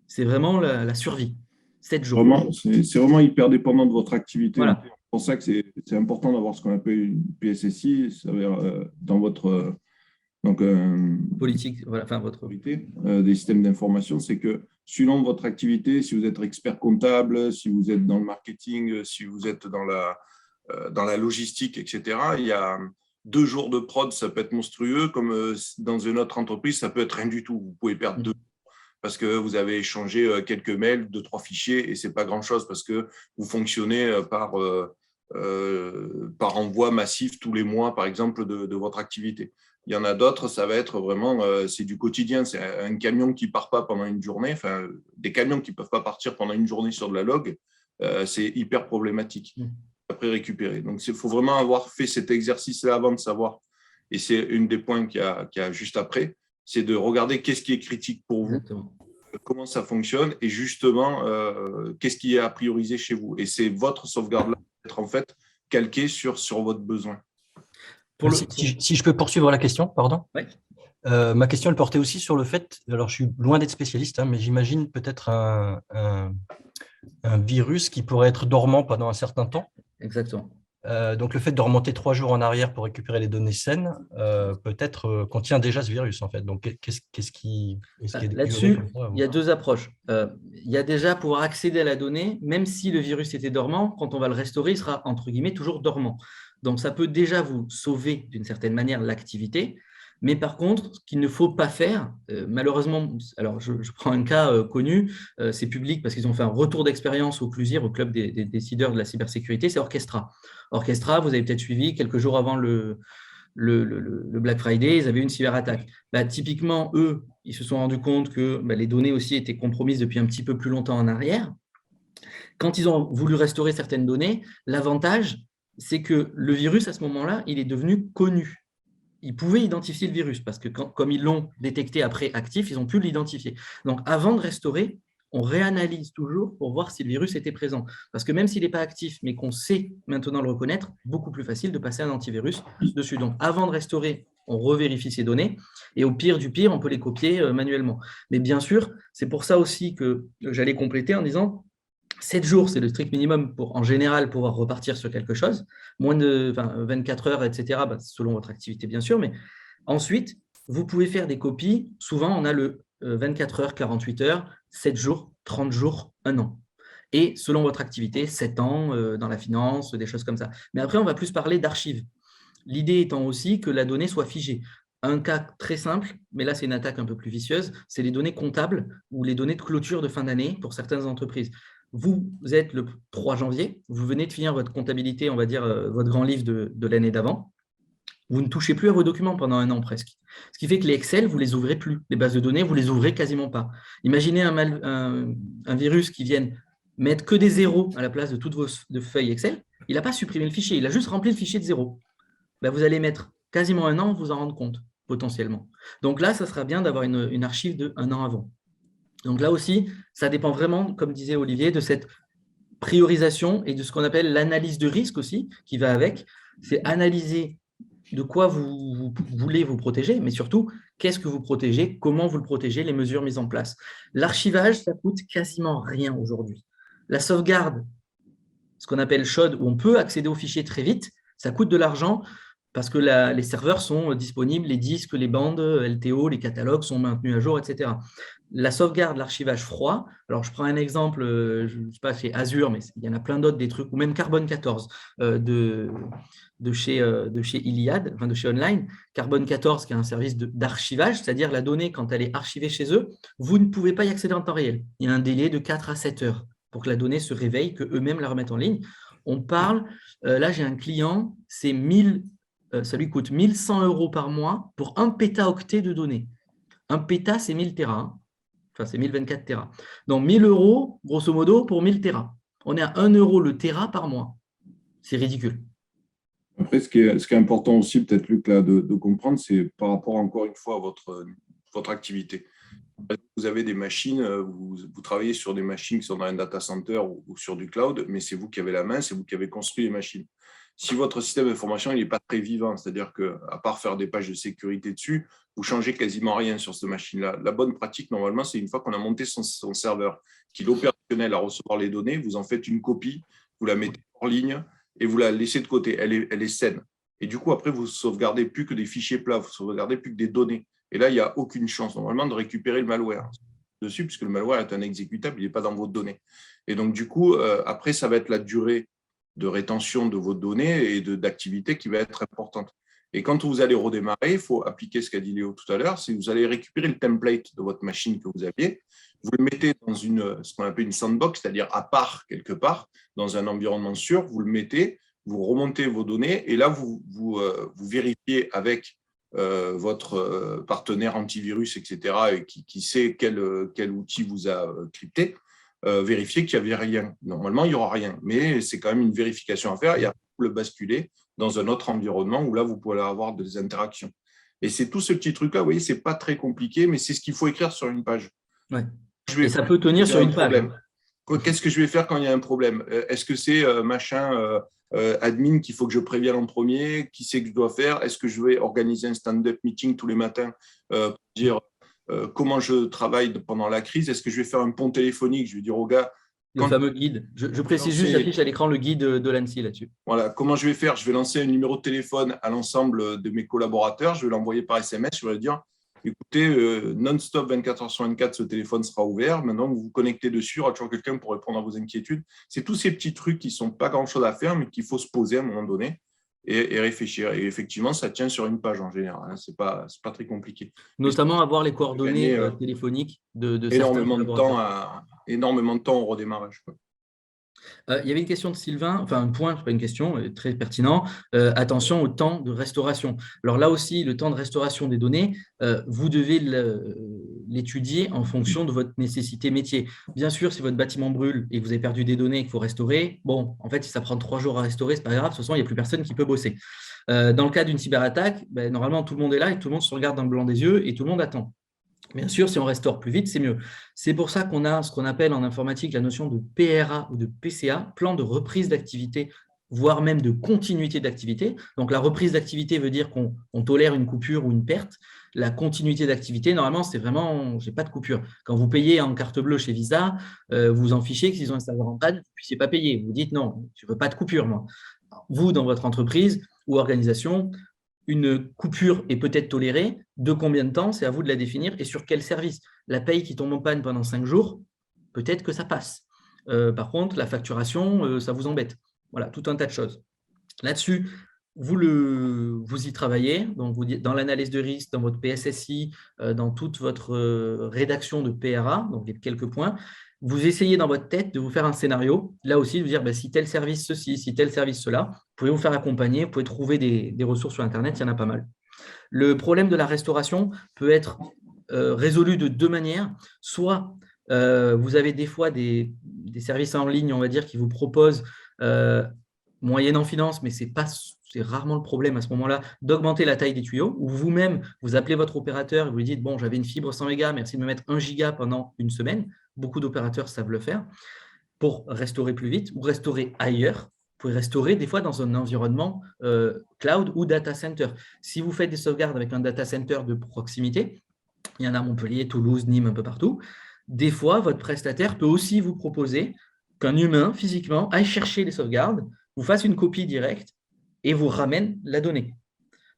c'est vraiment la survie. 7 jours. C'est vraiment hyper dépendant de votre activité. Voilà. C'est pour ça que c'est important d'avoir ce qu'on appelle une PSSI, c'est-à-dire dans votre politique, votre des systèmes d'information, c'est que suivant votre activité, si vous êtes expert comptable, si vous êtes dans le marketing, si vous êtes dans la logistique, etc., il y a 2 jours de prod, ça peut être monstrueux, comme dans une autre entreprise, ça peut être rien du tout. Vous pouvez perdre 2 jours parce que vous avez échangé quelques mails, 2-3 fichiers, et ce n'est pas grand-chose parce que vous fonctionnez par envoi massif tous les mois, par exemple, de votre activité. Il y en a d'autres, ça va être vraiment, c'est du quotidien. C'est un camion qui ne part pas pendant une journée, enfin, des camions qui ne peuvent pas partir pendant une journée sur de la log, c'est hyper problématique après récupérer. Donc, il faut vraiment avoir fait cet exercice-là avant de savoir. Et c'est une des points qu'il y a juste après, c'est de regarder qu'est-ce qui est critique pour vous, comment ça fonctionne et justement, qu'est-ce qui est à prioriser chez vous. Et c'est votre sauvegarde-là être en fait calquée sur votre besoin. Si je peux poursuivre la question, pardon. Ouais. Ma question, elle portait aussi sur le fait, alors je suis loin d'être spécialiste, hein, mais j'imagine peut-être un virus qui pourrait être dormant pendant un certain temps. Exactement. Donc, le fait de remonter 3 jours en arrière pour récupérer les données saines, peut-être contient déjà ce virus, en fait. Donc, est-ce qu'il y a des Là-dessus, comme ça, il y a deux approches. Il y a déjà pouvoir accéder à la donnée, même si le virus était dormant, quand on va le restaurer, il sera entre guillemets toujours dormant. Donc, ça peut déjà vous sauver d'une certaine manière l'activité. Mais par contre, ce qu'il ne faut pas faire, malheureusement, alors je prends un cas connu, c'est public parce qu'ils ont fait un retour d'expérience au CLUSIR, au Club des décideurs de la cybersécurité, c'est Orchestra. Orchestra, vous avez peut-être suivi quelques jours avant le Black Friday, ils avaient une cyberattaque. Typiquement, eux, ils se sont rendus compte que les données aussi étaient compromises depuis un petit peu plus longtemps en arrière. Quand ils ont voulu restaurer certaines données, l'avantage, c'est que le virus, à ce moment-là, il est devenu connu. Ils pouvaient identifier le virus parce que comme ils l'ont détecté après actif, ils ont pu l'identifier. Donc, avant de restaurer, on réanalyse toujours pour voir si le virus était présent. Parce que même s'il n'est pas actif, mais qu'on sait maintenant le reconnaître, beaucoup plus facile de passer un antivirus dessus. Donc, avant de restaurer, on revérifie ces données et au pire du pire, on peut les copier manuellement. Mais bien sûr, c'est pour ça aussi que j'allais compléter en disant 7 jours, c'est le strict minimum pour, en général, pouvoir repartir sur quelque chose. Moins de 24 heures, etc., selon votre activité, bien sûr. Mais ensuite, vous pouvez faire des copies. Souvent, on a le 24 heures, 48 heures, 7 jours, 30 jours, 1 an. Et selon votre activité, 7 ans dans la finance, des choses comme ça. Mais après, on va plus parler d'archives. L'idée étant aussi que la donnée soit figée. Un cas très simple, mais là c'est une attaque un peu plus vicieuse, c'est les données comptables ou les données de clôture de fin d'année pour certaines entreprises. Vous êtes le 3 janvier, vous venez de finir votre comptabilité, on va dire votre grand livre de l'année d'avant. Vous ne touchez plus à vos documents pendant 1 an presque. Ce qui fait que les Excel, vous ne les ouvrez plus. Les bases de données, vous ne les ouvrez quasiment pas. Imaginez un virus qui vienne mettre que des zéros à la place de toutes vos feuilles Excel. Il n'a pas supprimé le fichier, il a juste rempli le fichier de zéros. Vous allez mettre quasiment 1 an, vous en rendre compte, potentiellement. Donc là, ça sera bien d'avoir une archive de 1 an avant. Donc là aussi, ça dépend vraiment, comme disait Olivier, de cette priorisation et de ce qu'on appelle l'analyse de risque aussi, qui va avec. C'est analyser de quoi vous voulez vous protéger, mais surtout, qu'est-ce que vous protégez, comment vous le protégez, les mesures mises en place. L'archivage, ça coûte quasiment rien aujourd'hui. La sauvegarde, ce qu'on appelle SHOD, où on peut accéder aux fichiers très vite, ça coûte de l'argent parce que les serveurs sont disponibles, les disques, les bandes, LTO, les catalogues sont maintenus à jour, etc. La sauvegarde, l'archivage froid, alors je prends un exemple, je ne sais pas, chez Azure, mais il y en a plein d'autres, des trucs, ou même Carbone 14 de chez Iliad, enfin de chez Online. Carbone 14, qui est un service d'archivage, c'est-à-dire la donnée, quand elle est archivée chez eux, vous ne pouvez pas y accéder en temps réel. Il y a un délai de 4 à 7 heures pour que la donnée se réveille, qu'eux-mêmes la remettent en ligne. On parle, là j'ai un client, c'est ça lui coûte 1 100 € par mois pour 1 pétaoctet de données. Un péta, c'est 1000 téras. Hein. Enfin, c'est 1024 téras. Donc, 1 000 €, grosso modo, pour 1000 téras. On est à 1 € le téra par mois. C'est ridicule. Après, ce qui est important aussi, peut-être, Luc, là, de comprendre, c'est par rapport, encore une fois, à votre activité. Vous avez des machines, vous travaillez sur des machines qui sont dans un data center ou sur du cloud, mais c'est vous qui avez la main, c'est vous qui avez construit les machines. Si votre système d'information n'est pas très vivant, c'est-à-dire qu'à part faire des pages de sécurité dessus, vous ne changez quasiment rien sur cette machine-là. La bonne pratique, normalement, c'est une fois qu'on a monté son serveur, qu'il est opérationnel à recevoir les données, vous en faites une copie, vous la mettez en ligne et vous la laissez de côté. Elle est saine. Et du coup, après, vous ne sauvegardez plus que des fichiers plats, vous ne sauvegardez plus que des données. Et là, il n'y a aucune chance, normalement, de récupérer le malware dessus, puisque le malware est un exécutable, il n'est pas dans vos données. Et donc, du coup, après, ça va être la durée de rétention de vos données et d'activité qui va être importante. Et quand vous allez redémarrer, il faut appliquer ce qu'a dit Léo tout à l'heure, c'est que vous allez récupérer le template de votre machine que vous aviez, vous le mettez dans ce qu'on appelle une sandbox, c'est-à-dire à part quelque part, dans un environnement sûr, vous le mettez, vous remontez vos données et là, vous vérifiez avec votre partenaire antivirus, etc., et qui sait quel outil vous a crypté, vérifier qu'il n'y avait rien. Normalement, il n'y aura rien, mais c'est quand même une vérification à faire et après, vous le basculer dans un autre environnement où là, vous pouvez avoir des interactions. Et c'est tout ce petit truc-là, vous voyez, ce n'est pas très compliqué, mais c'est ce qu'il faut écrire sur une page. Ouais. Et ça peut tenir sur une page. Qu'est-ce que je vais faire quand il y a un problème? Est-ce que c'est machin admin qu'il faut que je prévienne en premier? Qui c'est que je dois faire? Est-ce que je vais organiser un stand-up meeting tous les matins pour dire comment je travaille pendant la crise? Est-ce que je vais faire un pont téléphonique? Je vais dire aux gars… Le fameux guide. Je précise juste, j'affiche à l'écran le guide de l'ANSSI là-dessus. Voilà, comment je vais faire? Je vais lancer un numéro de téléphone à l'ensemble de mes collaborateurs. Je vais l'envoyer par SMS. Je vais leur dire, écoutez, non-stop 24 heures sur 24, ce téléphone sera ouvert. Maintenant, vous vous connectez dessus, il y aura toujours quelqu'un pour répondre à vos inquiétudes. C'est tous ces petits trucs qui ne sont pas grand-chose à faire, mais qu'il faut se poser à un moment donné et réfléchir. Et effectivement, ça tient sur une page en général. Ce n'est pas très compliqué. Notamment avoir les coordonnées téléphoniques de énormément de temps au redémarrage. Il y avait une question de Sylvain, enfin un point, pas une question, très pertinent. Attention au temps de restauration. Alors là aussi, le temps de restauration des données, vous devez l'étudier en fonction de votre nécessité métier. Bien sûr, si votre bâtiment brûle et que vous avez perdu des données et qu'il faut restaurer, bon, en fait, si ça prend 3 jours à restaurer, c'est pas grave. De toute façon, il n'y a plus personne qui peut bosser. Dans le cas d'une cyberattaque, normalement, tout le monde est là et tout le monde se regarde dans le blanc des yeux et tout le monde attend. Bien sûr, si on restaure plus vite, c'est mieux. C'est pour ça qu'on a ce qu'on appelle en informatique la notion de PRA ou de PCA, plan de reprise d'activité, voire même de continuité d'activité. Donc, la reprise d'activité veut dire qu'on tolère une coupure ou une perte. La continuité d'activité, normalement, c'est vraiment, j'ai pas de coupure. Quand vous payez en carte bleue chez Visa, vous en fichez que s'ils ont un serveur en panne, vous ne puissiez pas payer. Vous dites non, je ne veux pas de coupure, moi. Vous, dans votre entreprise ou organisation, une coupure est peut-être tolérée. De combien de temps? C'est à vous de la définir. Et sur quel service? La paye qui tombe en panne pendant 5 jours, peut-être que ça passe. Par contre, la facturation, ça vous embête. Voilà, tout un tas de choses. Là-dessus, vous y travaillez. Donc, dans l'analyse de risque, dans votre PSSI, dans toute votre rédaction de PRA, donc il y a quelques points. Vous essayez dans votre tête de vous faire un scénario, là aussi, de vous dire si tel service ceci, si tel service cela, vous pouvez vous faire accompagner, vous pouvez trouver des ressources sur Internet, il y en a pas mal. Le problème de la restauration peut être résolu de 2 manières. Soit vous avez des fois des services en ligne, on va dire, qui vous proposent, moyennant finance, mais c'est rarement le problème à ce moment-là, d'augmenter la taille des tuyaux, ou vous-même, vous appelez votre opérateur et vous lui dites, bon, j'avais une fibre 100 mégas, merci de me mettre 1 giga pendant une semaine. Beaucoup d'opérateurs savent le faire pour restaurer plus vite ou restaurer ailleurs. Vous pouvez restaurer des fois dans un environnement cloud ou data center. Si vous faites des sauvegardes avec un data center de proximité, il y en a à Montpellier, Toulouse, Nîmes, un peu partout, des fois, votre prestataire peut aussi vous proposer qu'un humain, physiquement, aille chercher les sauvegardes, vous fasse une copie directe et vous ramène la donnée.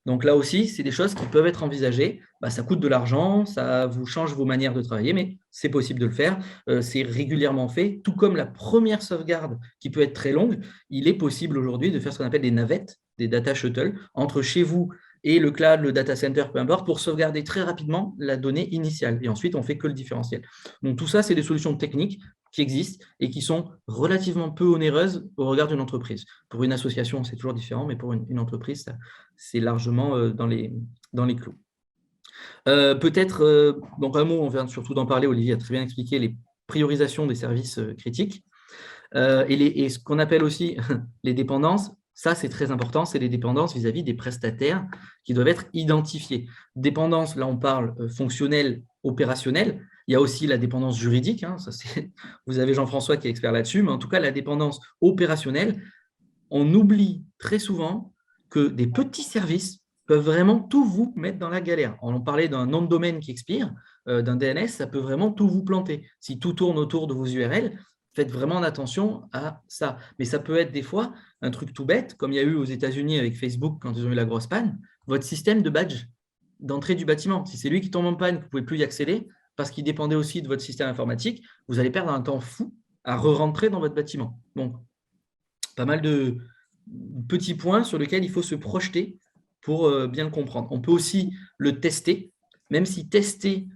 Donc là aussi, c'est des choses qui peuvent être envisagées. Ça coûte de l'argent, ça vous change vos manières de travailler, mais c'est possible de le faire. C'est régulièrement fait. Tout comme la première sauvegarde qui peut être très longue, il est possible aujourd'hui de faire ce qu'on appelle des navettes, des data shuttles, entre chez vous et le cloud, le data center, peu importe, pour sauvegarder très rapidement la donnée initiale. Et ensuite, on ne fait que le différentiel. Donc tout ça, c'est des solutions techniques qui existent et qui sont relativement peu onéreuses au regard d'une entreprise. Pour une association, c'est toujours différent, mais pour une entreprise, c'est largement dans les clous. Peut-être, donc un mot, on vient surtout d'en parler, Olivier a très bien expliqué les priorisations des services critiques et ce qu'on appelle aussi les dépendances. Ça, c'est très important, c'est les dépendances vis-à-vis des prestataires qui doivent être identifiés. Dépendance, là, on parle fonctionnelle, opérationnelle. Il y a aussi la dépendance juridique. Vous avez Jean-François qui est expert là-dessus, mais en tout cas, la dépendance opérationnelle, on oublie très souvent que des petits services peuvent vraiment tout vous mettre dans la galère. On parlait d'un nom de domaine qui expire, d'un DNS, ça peut vraiment tout vous planter. Si tout tourne autour de vos URL, faites vraiment attention à ça. Mais ça peut être des fois un truc tout bête, comme il y a eu aux États-Unis avec Facebook quand ils ont eu la grosse panne, votre système de badge d'entrée du bâtiment. Si c'est lui qui tombe en panne, que vous ne pouvez plus y accéder, parce qu'il dépendait aussi de votre système informatique, vous allez perdre un temps fou à re-rentrer dans votre bâtiment. Donc, pas mal de petits points sur lesquels il faut se projeter pour bien le comprendre. On peut aussi le tester, même si tester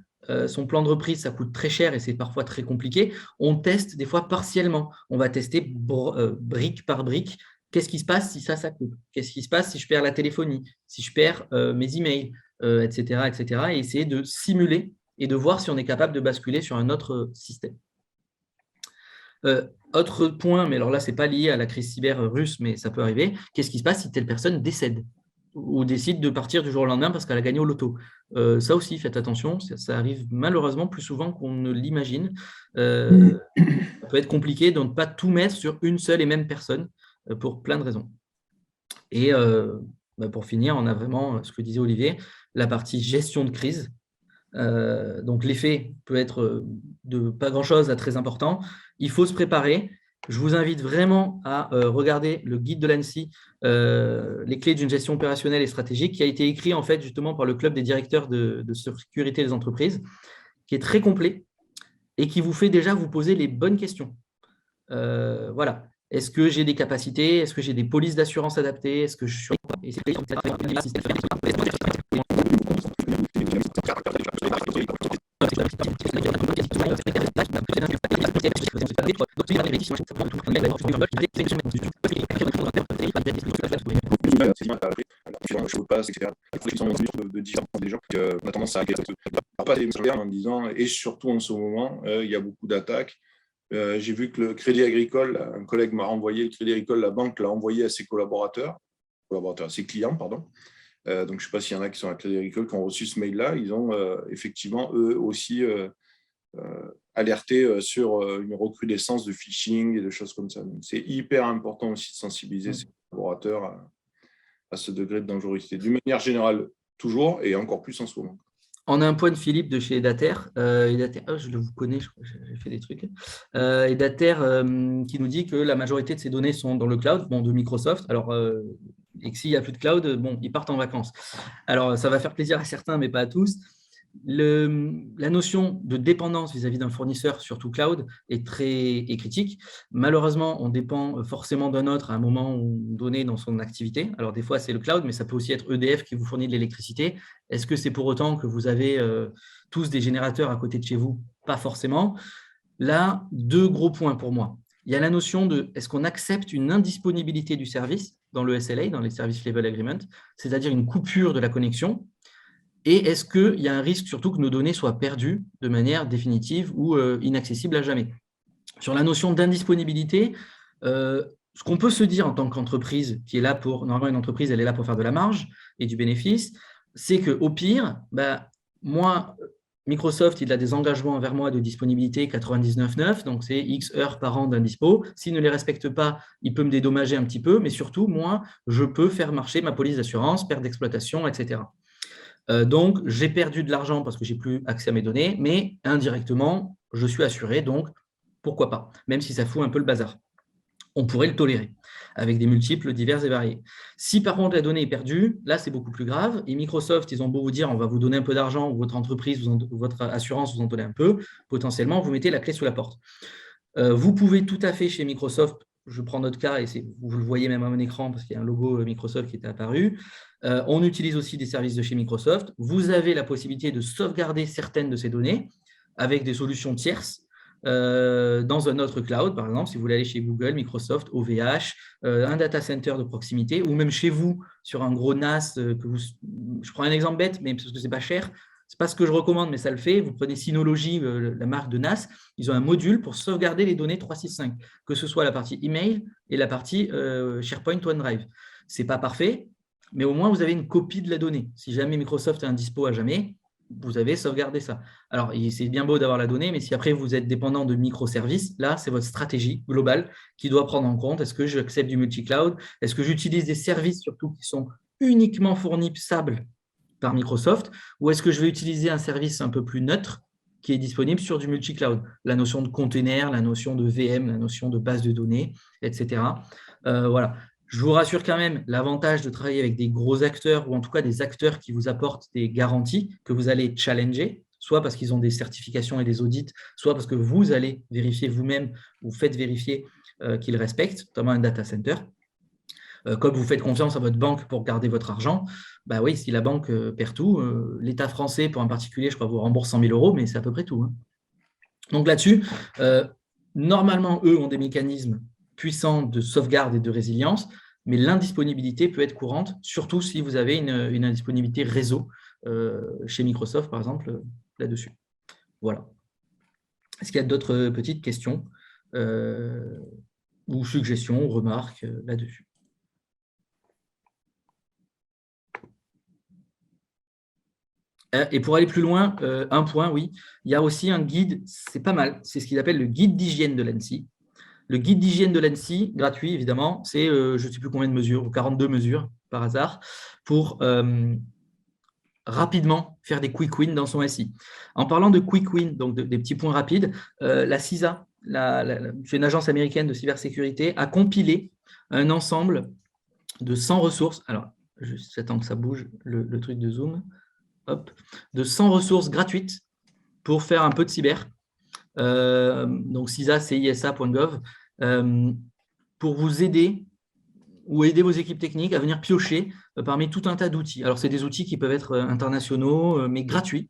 son plan de reprise, ça coûte très cher et c'est parfois très compliqué. On teste des fois partiellement. On va tester brique par brique. Qu'est-ce qui se passe si ça coupe? Qu'est-ce qui se passe si je perds la téléphonie? Si je perds mes emails, etc., etc. Et essayer de simuler et de voir si on est capable de basculer sur un autre système. Autre point, mais alors là, ce n'est pas lié à la crise cyber russe, mais ça peut arriver. Qu'est-ce qui se passe si telle personne décède ou décide de partir du jour au lendemain parce qu'elle a gagné au loto? Ça aussi, faites attention, ça arrive malheureusement plus souvent qu'on ne l'imagine. Ça peut être compliqué de ne pas tout mettre sur une seule et même personne pour plein de raisons. Et pour finir, on a vraiment, ce que disait Olivier, la partie gestion de crise. Donc, l'effet peut être de pas grand-chose à très important. Il faut se préparer. Je vous invite vraiment à regarder le guide de l'ANSSI, les clés d'une gestion opérationnelle et stratégique, qui a été écrit en fait justement par le club des directeurs de sécurité des entreprises, qui est très complet et qui vous fait déjà vous poser les bonnes questions. Voilà. Est-ce que j'ai des capacités? Est-ce que j'ai des polices d'assurance adaptées? Est-ce que je suis… de différents des gens on a tendance à pas des en disant et surtout en ce moment il y a beaucoup d'attaques. J'ai vu que le Crédit Agricole, un collègue m'a renvoyé le Crédit Agricole, la banque l'a envoyé à ses à ses clients, pardon. Donc je ne sais pas s'il y en a qui sont à Crédit Agricole qui ont reçu ce mail-là. Ils ont effectivement eux aussi alerté sur une recrudescence de phishing et de choses comme ça. Donc c'est hyper important aussi de sensibiliser ses collaborateurs à ce degré de dangerosité, d'une manière générale toujours et encore plus en ce moment. On a un point de Philippe de chez Edater. Je le connais, j'ai fait des trucs. Edater qui nous dit que la majorité de ces données sont dans le cloud, de Microsoft. Alors, et que s'il n'y a plus de cloud, ils partent en vacances. Alors, ça va faire plaisir à certains, mais pas à tous. La notion de dépendance vis-à-vis d'un fournisseur, surtout cloud, est critique. Malheureusement, on dépend forcément d'un autre à un moment donné dans son activité. Alors, des fois, c'est le cloud, mais ça peut aussi être EDF qui vous fournit de l'électricité. Est-ce que c'est pour autant que vous avez tous des générateurs à côté de chez vous? Pas forcément. Là, 2 gros points pour moi. Il y a la notion de est-ce qu'on accepte une indisponibilité du service dans le SLA, dans les Service Level Agreement, c'est-à-dire une coupure de la connexion. Et est-ce qu'il y a un risque surtout que nos données soient perdues de manière définitive ou inaccessibles à jamais? Sur la notion d'indisponibilité, ce qu'on peut se dire en tant qu'entreprise, qui est là pour… Normalement, une entreprise, elle est là pour faire de la marge et du bénéfice, c'est qu'au pire, moi, Microsoft, il a des engagements envers moi de disponibilité 99,9, donc c'est X heures par an d'indispo. S'il ne les respecte pas, il peut me dédommager un petit peu, mais surtout, moi, je peux faire marcher ma police d'assurance, perte d'exploitation, etc. Donc, j'ai perdu de l'argent parce que je n'ai plus accès à mes données, mais indirectement, je suis assuré, donc pourquoi pas, même si ça fout un peu le bazar. On pourrait le tolérer avec des multiples divers et variés. Si par contre la donnée est perdue, là c'est beaucoup plus grave. Et Microsoft, ils ont beau vous dire on va vous donner un peu d'argent, ou votre entreprise, votre assurance vous en donne un peu, potentiellement vous mettez la clé sous la porte. Vous pouvez tout à fait chez Microsoft, je prends notre cas et vous le voyez même à mon écran parce qu'il y a un logo Microsoft qui est apparu. On utilise aussi des services de chez Microsoft. Vous avez la possibilité de sauvegarder certaines de ces données avec des solutions tierces dans un autre cloud, par exemple, si vous voulez aller chez Google, Microsoft, OVH, un data center de proximité, ou même chez vous, sur un gros NAS. Je prends un exemple bête, mais parce que ce n'est pas cher. Ce n'est pas ce que je recommande, mais ça le fait. Vous prenez Synology, la marque de NAS, ils ont un module pour sauvegarder les données 365, que ce soit la partie email et la partie SharePoint OneDrive. Ce n'est pas parfait, mais au moins, vous avez une copie de la donnée. Si jamais Microsoft est indispo à jamais, vous avez sauvegardé ça. Alors, c'est bien beau d'avoir la donnée, mais si après vous êtes dépendant de microservices, là, c'est votre stratégie globale qui doit prendre en compte. Est-ce que j'accepte du multi-cloud? Est-ce que j'utilise des services surtout qui sont uniquement fournissables par Microsoft? Ou est-ce que je vais utiliser un service un peu plus neutre qui est disponible sur du multi-cloud? La notion de container, la notion de VM, la notion de base de données, etc. Voilà. Je vous rassure quand même, l'avantage de travailler avec des gros acteurs ou en tout cas des acteurs qui vous apportent des garanties que vous allez challenger, soit parce qu'ils ont des certifications et des audits, soit parce que vous allez vérifier vous-même, vous faites vérifier qu'ils respectent, notamment un data center. Comme vous faites confiance à votre banque pour garder votre argent, oui, si la banque perd tout, l'État français, pour un particulier, je crois, vous rembourse 100 000 €, mais c'est à peu près tout. Hein. Donc là-dessus, normalement, eux ont des mécanismes puissants de sauvegarde et de résilience, mais l'indisponibilité peut être courante, surtout si vous avez une indisponibilité réseau chez Microsoft, par exemple, là-dessus. Voilà. Est-ce qu'il y a d'autres petites questions ou suggestions ou remarques là-dessus? Et pour aller plus loin, un point, oui, il y a aussi un guide, c'est pas mal, c'est ce qu'ils appellent le guide d'hygiène de l'ANSSI. Le guide d'hygiène de l'ANSSI, gratuit évidemment, c'est je ne sais plus combien de mesures, 42 mesures par hasard, pour rapidement faire des quick wins dans son SI. En parlant de quick wins, donc des petits points rapides, la CISA, c'est une agence américaine de cybersécurité, a compilé un ensemble de 100 ressources. Alors, j'attends que ça bouge, le truc de Zoom. Hop, de 100 ressources gratuites pour faire un peu de cyber. Donc, CISA, CISA.gov, pour vous aider ou aider vos équipes techniques à venir piocher parmi tout un tas d'outils. Alors, c'est des outils qui peuvent être internationaux, mais gratuits,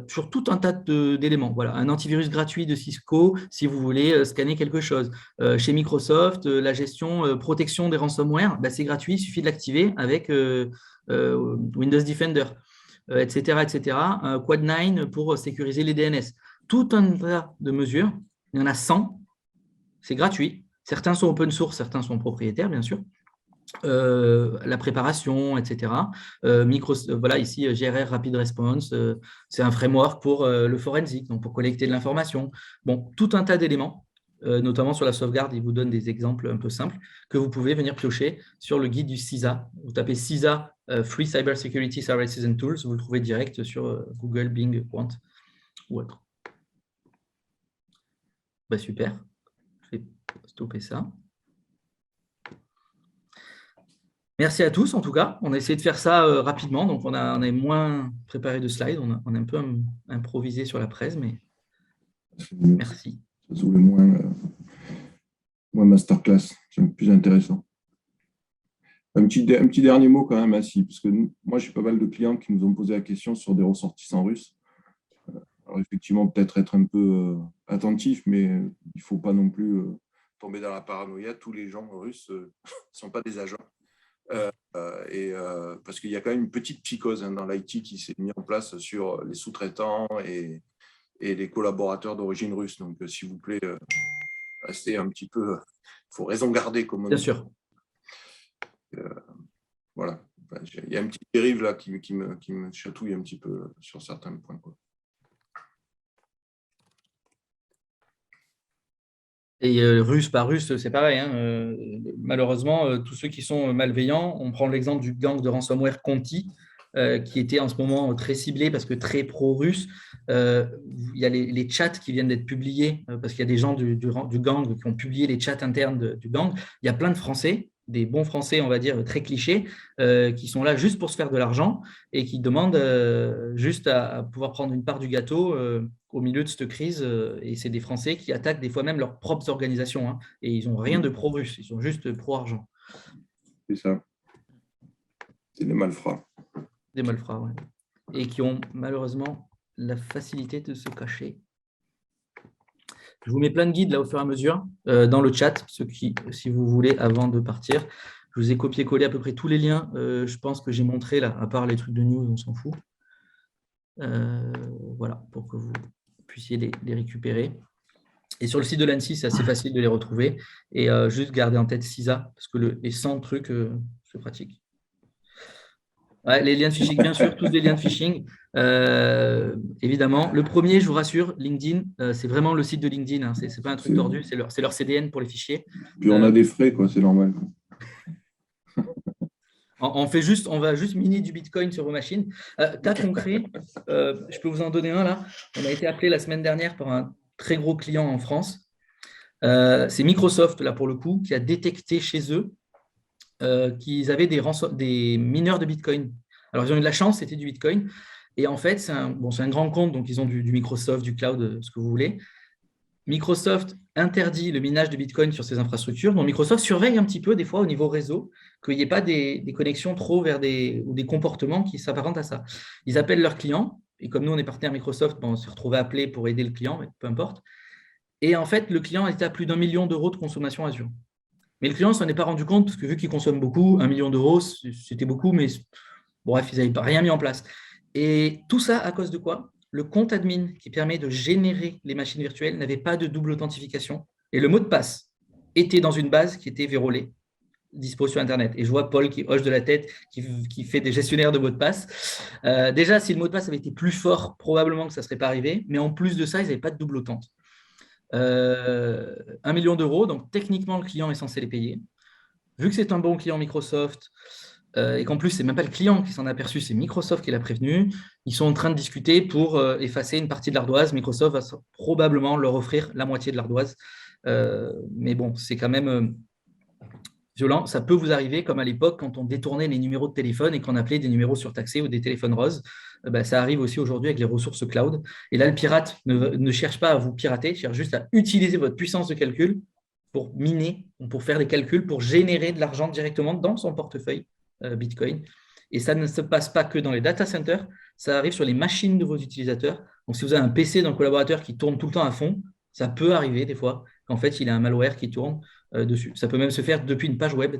sur tout un tas d'éléments. Voilà, un antivirus gratuit de Cisco si vous voulez scanner quelque chose. Chez Microsoft, la gestion protection des ransomware, c'est gratuit, il suffit de l'activer avec Windows Defender, etc. etc. Quad9 pour sécuriser les DNS. Tout un tas de mesures, il y en a 100, c'est gratuit. Certains sont open source, certains sont propriétaires, bien sûr. La préparation, etc. Voilà, ici, GRR Rapid Response, c'est un framework pour le forensic, donc pour collecter de l'information. Bon, tout un tas d'éléments, notamment sur la sauvegarde, il vous donne des exemples un peu simples que vous pouvez venir piocher sur le guide du CISA. Vous tapez CISA Free Cyber Security Services and Tools, vous le trouvez direct sur Google, Bing, Quant ou autre. Super, je vais stopper ça. Merci à tous, en tout cas. On a essayé de faire ça rapidement, donc on a moins préparé de slides, on a un peu improvisé sur la presse, mais merci. Ça se voulait moins masterclass, c'est plus intéressant. Un petit dernier mot quand même, Assis, parce que moi, j'ai pas mal de clients qui nous ont posé la question sur des ressortissants russes. Alors effectivement, peut-être être un peu attentif, mais il ne faut pas non plus tomber dans la paranoïa. Tous les gens russes ne sont pas des agents. Parce qu'il y a quand même une petite psychose dans l'IT qui s'est mise en place sur les sous-traitants et les collaborateurs d'origine russe. Donc, s'il vous plaît, restez un petit peu… Il faut raison garder, comme on dit. Bien sûr. Voilà. Il y a un petit dérive là qui me chatouille un petit peu sur certains points, quoi. Et russe par russe, c'est pareil. Hein. Malheureusement, tous ceux qui sont malveillants, on prend l'exemple du gang de ransomware Conti, qui était en ce moment très ciblé parce que très pro-russe. Il y a les chats qui viennent d'être publiés, parce qu'il y a des gens du gang qui ont publié les chats internes du gang. Il y a plein de Français, des bons Français, on va dire, très clichés, qui sont là juste pour se faire de l'argent et qui demandent juste à pouvoir prendre une part du gâteau au milieu de cette crise, et c'est des Français qui attaquent des fois même leurs propres organisations, hein, et ils n'ont rien de pro-russe, ils sont juste pro-argent. C'est ça. C'est des malfrats. Des malfrats, oui. Et qui ont malheureusement la facilité de se cacher. Je vous mets plein de guides là au fur et à mesure dans le chat, ceux qui, si vous voulez, avant de partir. Je vous ai copié-collé à peu près tous les liens. Je pense que j'ai montré là, à part les trucs de news, on s'en fout. Voilà, pour que vous puissiez les récupérer. Et sur le site de l'ANSSI, c'est assez facile de les retrouver. Et juste garder en tête CISA, parce que les 100 trucs, c'est pratique. Ouais, les liens de phishing, bien sûr, tous des liens de phishing. Évidemment. Le premier, je vous rassure, LinkedIn, c'est vraiment le site de LinkedIn. Hein. Ce n'est pas un truc tordu, c'est leur CDN pour les fichiers. Puis on a des frais, quoi, c'est normal. On va juste miner du Bitcoin sur vos machines. Cas concret, je peux vous en donner un là. On a été appelé la semaine dernière par un très gros client en France. C'est Microsoft, là pour le coup, qui a détecté chez eux qu'ils avaient des mineurs de Bitcoin. Alors, ils ont eu de la chance, c'était du Bitcoin. Et en fait, c'est un grand compte, donc ils ont du Microsoft, du cloud, ce que vous voulez. Microsoft interdit le minage de Bitcoin sur ses infrastructures. Donc, Microsoft surveille un petit peu, des fois, au niveau réseau, qu'il n'y ait pas des connexions trop vers ou des comportements qui s'apparentent à ça. Ils appellent leurs clients. Et comme nous, on est partenaire Microsoft, on s'est retrouvé appelé pour aider le client, mais peu importe. Et en fait, le client était à plus d'1 million d'euros de consommation Azure. Mais le client ne s'en est pas rendu compte, parce que vu qu'il consomme beaucoup, 1 million d'euros, c'était beaucoup, mais bref, ils n'avaient rien mis en place. Et tout ça à cause de quoi ? Le compte admin qui permet de générer les machines virtuelles n'avait pas de double authentification. Et le mot de passe était dans une base qui était vérolée. dispo sur Internet. Et je vois Paul qui hoche de la tête, qui fait des gestionnaires de mots de passe. Déjà, si le mot de passe avait été plus fort, probablement que ça ne serait pas arrivé. Mais en plus de ça, ils n'avaient pas de double autente. 1 million d'euros, donc techniquement, le client est censé les payer. Vu que c'est un bon client Microsoft, et qu'en plus, ce n'est même pas le client qui s'en a aperçu, c'est Microsoft qui l'a prévenu, ils sont en train de discuter pour effacer une partie de l'ardoise. Microsoft va probablement leur offrir la moitié de l'ardoise. Mais bon, c'est quand même violent. Ça peut vous arriver comme à l'époque quand on détournait les numéros de téléphone et qu'on appelait des numéros surtaxés ou des téléphones roses. Ça arrive aussi aujourd'hui avec les ressources cloud. Et là, le pirate ne cherche pas à vous pirater, cherche juste à utiliser votre puissance de calcul pour miner, pour faire des calculs, pour générer de l'argent directement dans son portefeuille Bitcoin. Et ça ne se passe pas que dans les data centers, ça arrive sur les machines de vos utilisateurs. Donc, si vous avez un PC d'un collaborateur qui tourne tout le temps à fond, ça peut arriver des fois qu'en fait, il a un malware qui tourne dessus. Ça peut même se faire depuis une page web,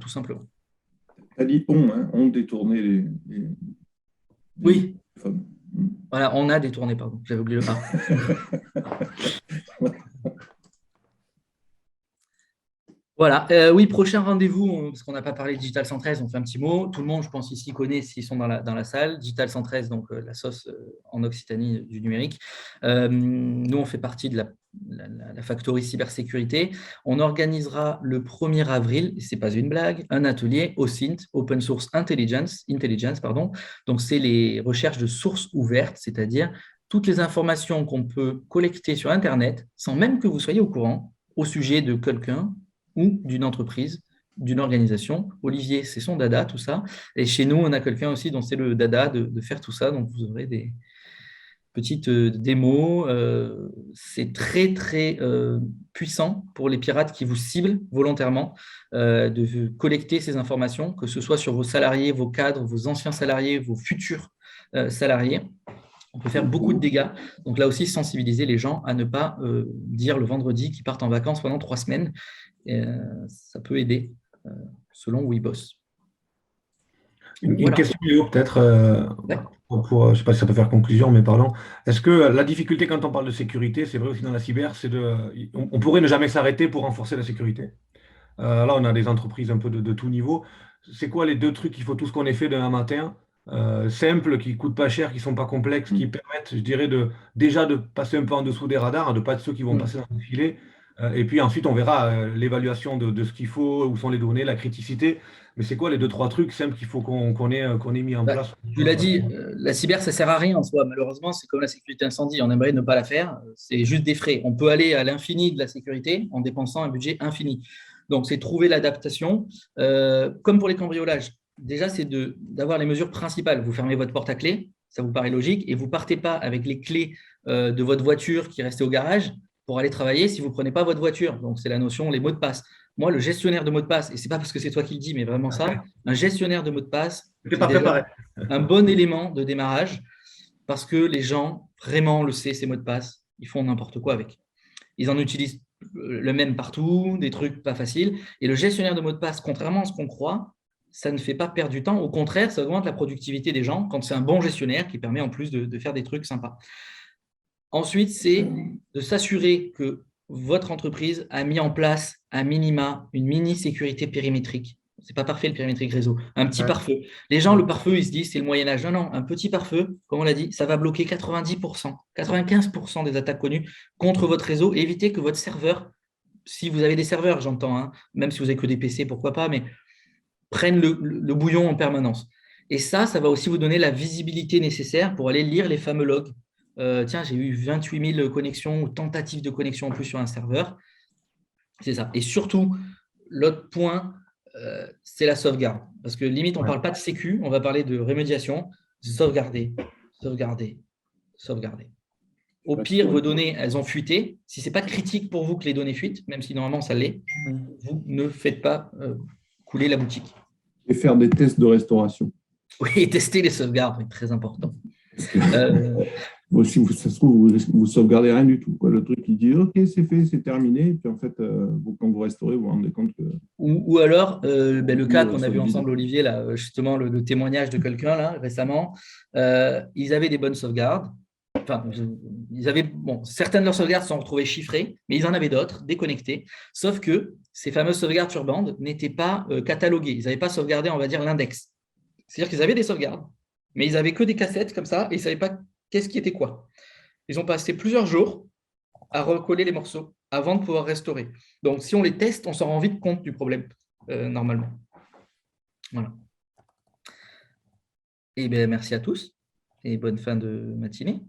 tout simplement. Tu as dit on détournait les oui. téléphones. Voilà, on a détourné, pardon. J'avais oublié le A. Voilà, oui, prochain rendez-vous, parce qu'on n'a pas parlé de Digital 113, on fait un petit mot. Tout le monde, je pense, ici connaît s'ils sont dans la salle. Digital 113, donc la sauce en Occitanie du numérique. Nous, on fait partie de la factory cybersécurité. On organisera le 1er avril, et ce n'est pas une blague, un atelier OSINT, Open Source Intelligence. Donc, c'est les recherches de sources ouvertes, c'est-à-dire toutes les informations qu'on peut collecter sur Internet, sans même que vous soyez au courant, au sujet de quelqu'un ou d'une entreprise, d'une organisation. Olivier, c'est son dada, tout ça. Et chez nous, on a quelqu'un aussi dont c'est le dada de faire tout ça. Donc, vous aurez des petites démos. C'est très, très puissant pour les pirates qui vous ciblent volontairement de collecter ces informations, que ce soit sur vos salariés, vos cadres, vos anciens salariés, vos futurs salariés. On peut faire beaucoup de dégâts. Donc là aussi, sensibiliser les gens à ne pas dire le vendredi qu'ils partent en vacances pendant 3 semaines. Ça peut aider selon où ils bossent. Une question, Léo, peut-être, je ne sais pas si ça peut faire conclusion, mais parlons. Est-ce que la difficulté quand on parle de sécurité, c'est vrai aussi dans la cyber, c'est on pourrait ne jamais s'arrêter pour renforcer la sécurité. Là, on a des entreprises un peu de tout niveau. C'est quoi les 2 trucs qu'il faut tous qu'on ait fait demain matin, simples, qui ne coûtent pas cher, qui ne sont pas complexes, qui permettent, je dirais, déjà de passer un peu en dessous des radars, de ne pas être ceux qui vont passer dans le filet. Et puis ensuite, on verra l'évaluation de ce qu'il faut, où sont les données, la criticité. Mais c'est quoi les 2-3 trucs simples qu'il faut qu'on ait mis en place? Tu l'as dit, la cyber, ça ne sert à rien en soi. Malheureusement, c'est comme la sécurité incendie. On aimerait ne pas la faire. C'est juste des frais. On peut aller à l'infini de la sécurité en dépensant un budget infini. Donc, c'est trouver l'adaptation. Comme pour les cambriolages, déjà, c'est d'avoir les mesures principales. Vous fermez votre porte à clé, ça vous paraît logique, et vous ne partez pas avec les clés de votre voiture qui restaient au garage pour aller travailler si vous ne prenez pas votre voiture. Donc, c'est la notion, les mots de passe. Moi, le gestionnaire de mots de passe, et ce n'est pas parce que c'est toi qui le dis, mais vraiment ça, un gestionnaire de mots de passe, c'est déjà un bon élément de démarrage parce que les gens, vraiment, on le sait, ces mots de passe, ils font n'importe quoi avec. Ils en utilisent le même partout, des trucs pas faciles. Et le gestionnaire de mots de passe, contrairement à ce qu'on croit, ça ne fait pas perdre du temps. Au contraire, ça augmente la productivité des gens quand c'est un bon gestionnaire qui permet en plus de faire des trucs sympas. Ensuite, c'est de s'assurer que votre entreprise a mis en place à minima une mini-sécurité périmétrique. Ce n'est pas parfait le périmétrique réseau. Un petit pare-feu. Les gens, le pare-feu, ils se disent c'est le Moyen-Âge. Non, un petit pare-feu, comme on l'a dit, ça va bloquer 90%, 95% des attaques connues contre votre réseau et éviter que votre serveur, si vous avez des serveurs, j'entends, même si vous n'avez que des PC, pourquoi pas, mais prennent le bouillon en permanence. Et ça va aussi vous donner la visibilité nécessaire pour aller lire les fameux logs. Tiens, j'ai eu 28 000 connexions ou tentatives de connexion en plus sur un serveur. C'est ça. Et surtout, l'autre point, c'est la sauvegarde. Parce que limite, on ne parle pas de sécu, on va parler de remédiation. Sauvegarder. Au pire, vos données, elles ont fuité. Si ce n'est pas critique pour vous que les données fuitent, même si normalement ça l'est, vous ne faites pas couler la boutique. Et faire des tests de restauration. Oui, tester les sauvegardes, c'est très important. Si ça se trouve, vous ne sauvegardez rien du tout. Quoi. Le truc, il dit « Ok, c'est fait, c'est terminé ». Puis en fait, quand vous restaurez, vous vous rendez compte que… Ou alors, le cas qu'on a vu ensemble, Olivier, là, justement, le témoignage de quelqu'un là, récemment, ils avaient des bonnes sauvegardes. certaines de leurs sauvegardes se sont retrouvées chiffrées, mais ils en avaient d'autres, déconnectées. Sauf que ces fameuses sauvegardes sur bande n'étaient pas cataloguées. Ils n'avaient pas sauvegardé, on va dire, l'index. C'est-à-dire qu'ils avaient des sauvegardes, mais ils n'avaient que des cassettes comme ça et ils ne savaient pas qu'est-ce qui était quoi. Ils ont passé plusieurs jours à recoller les morceaux avant de pouvoir restaurer. Donc, si on les teste, on s'en rend vite compte du problème, normalement. Voilà. Et bien, merci à tous et bonne fin de matinée.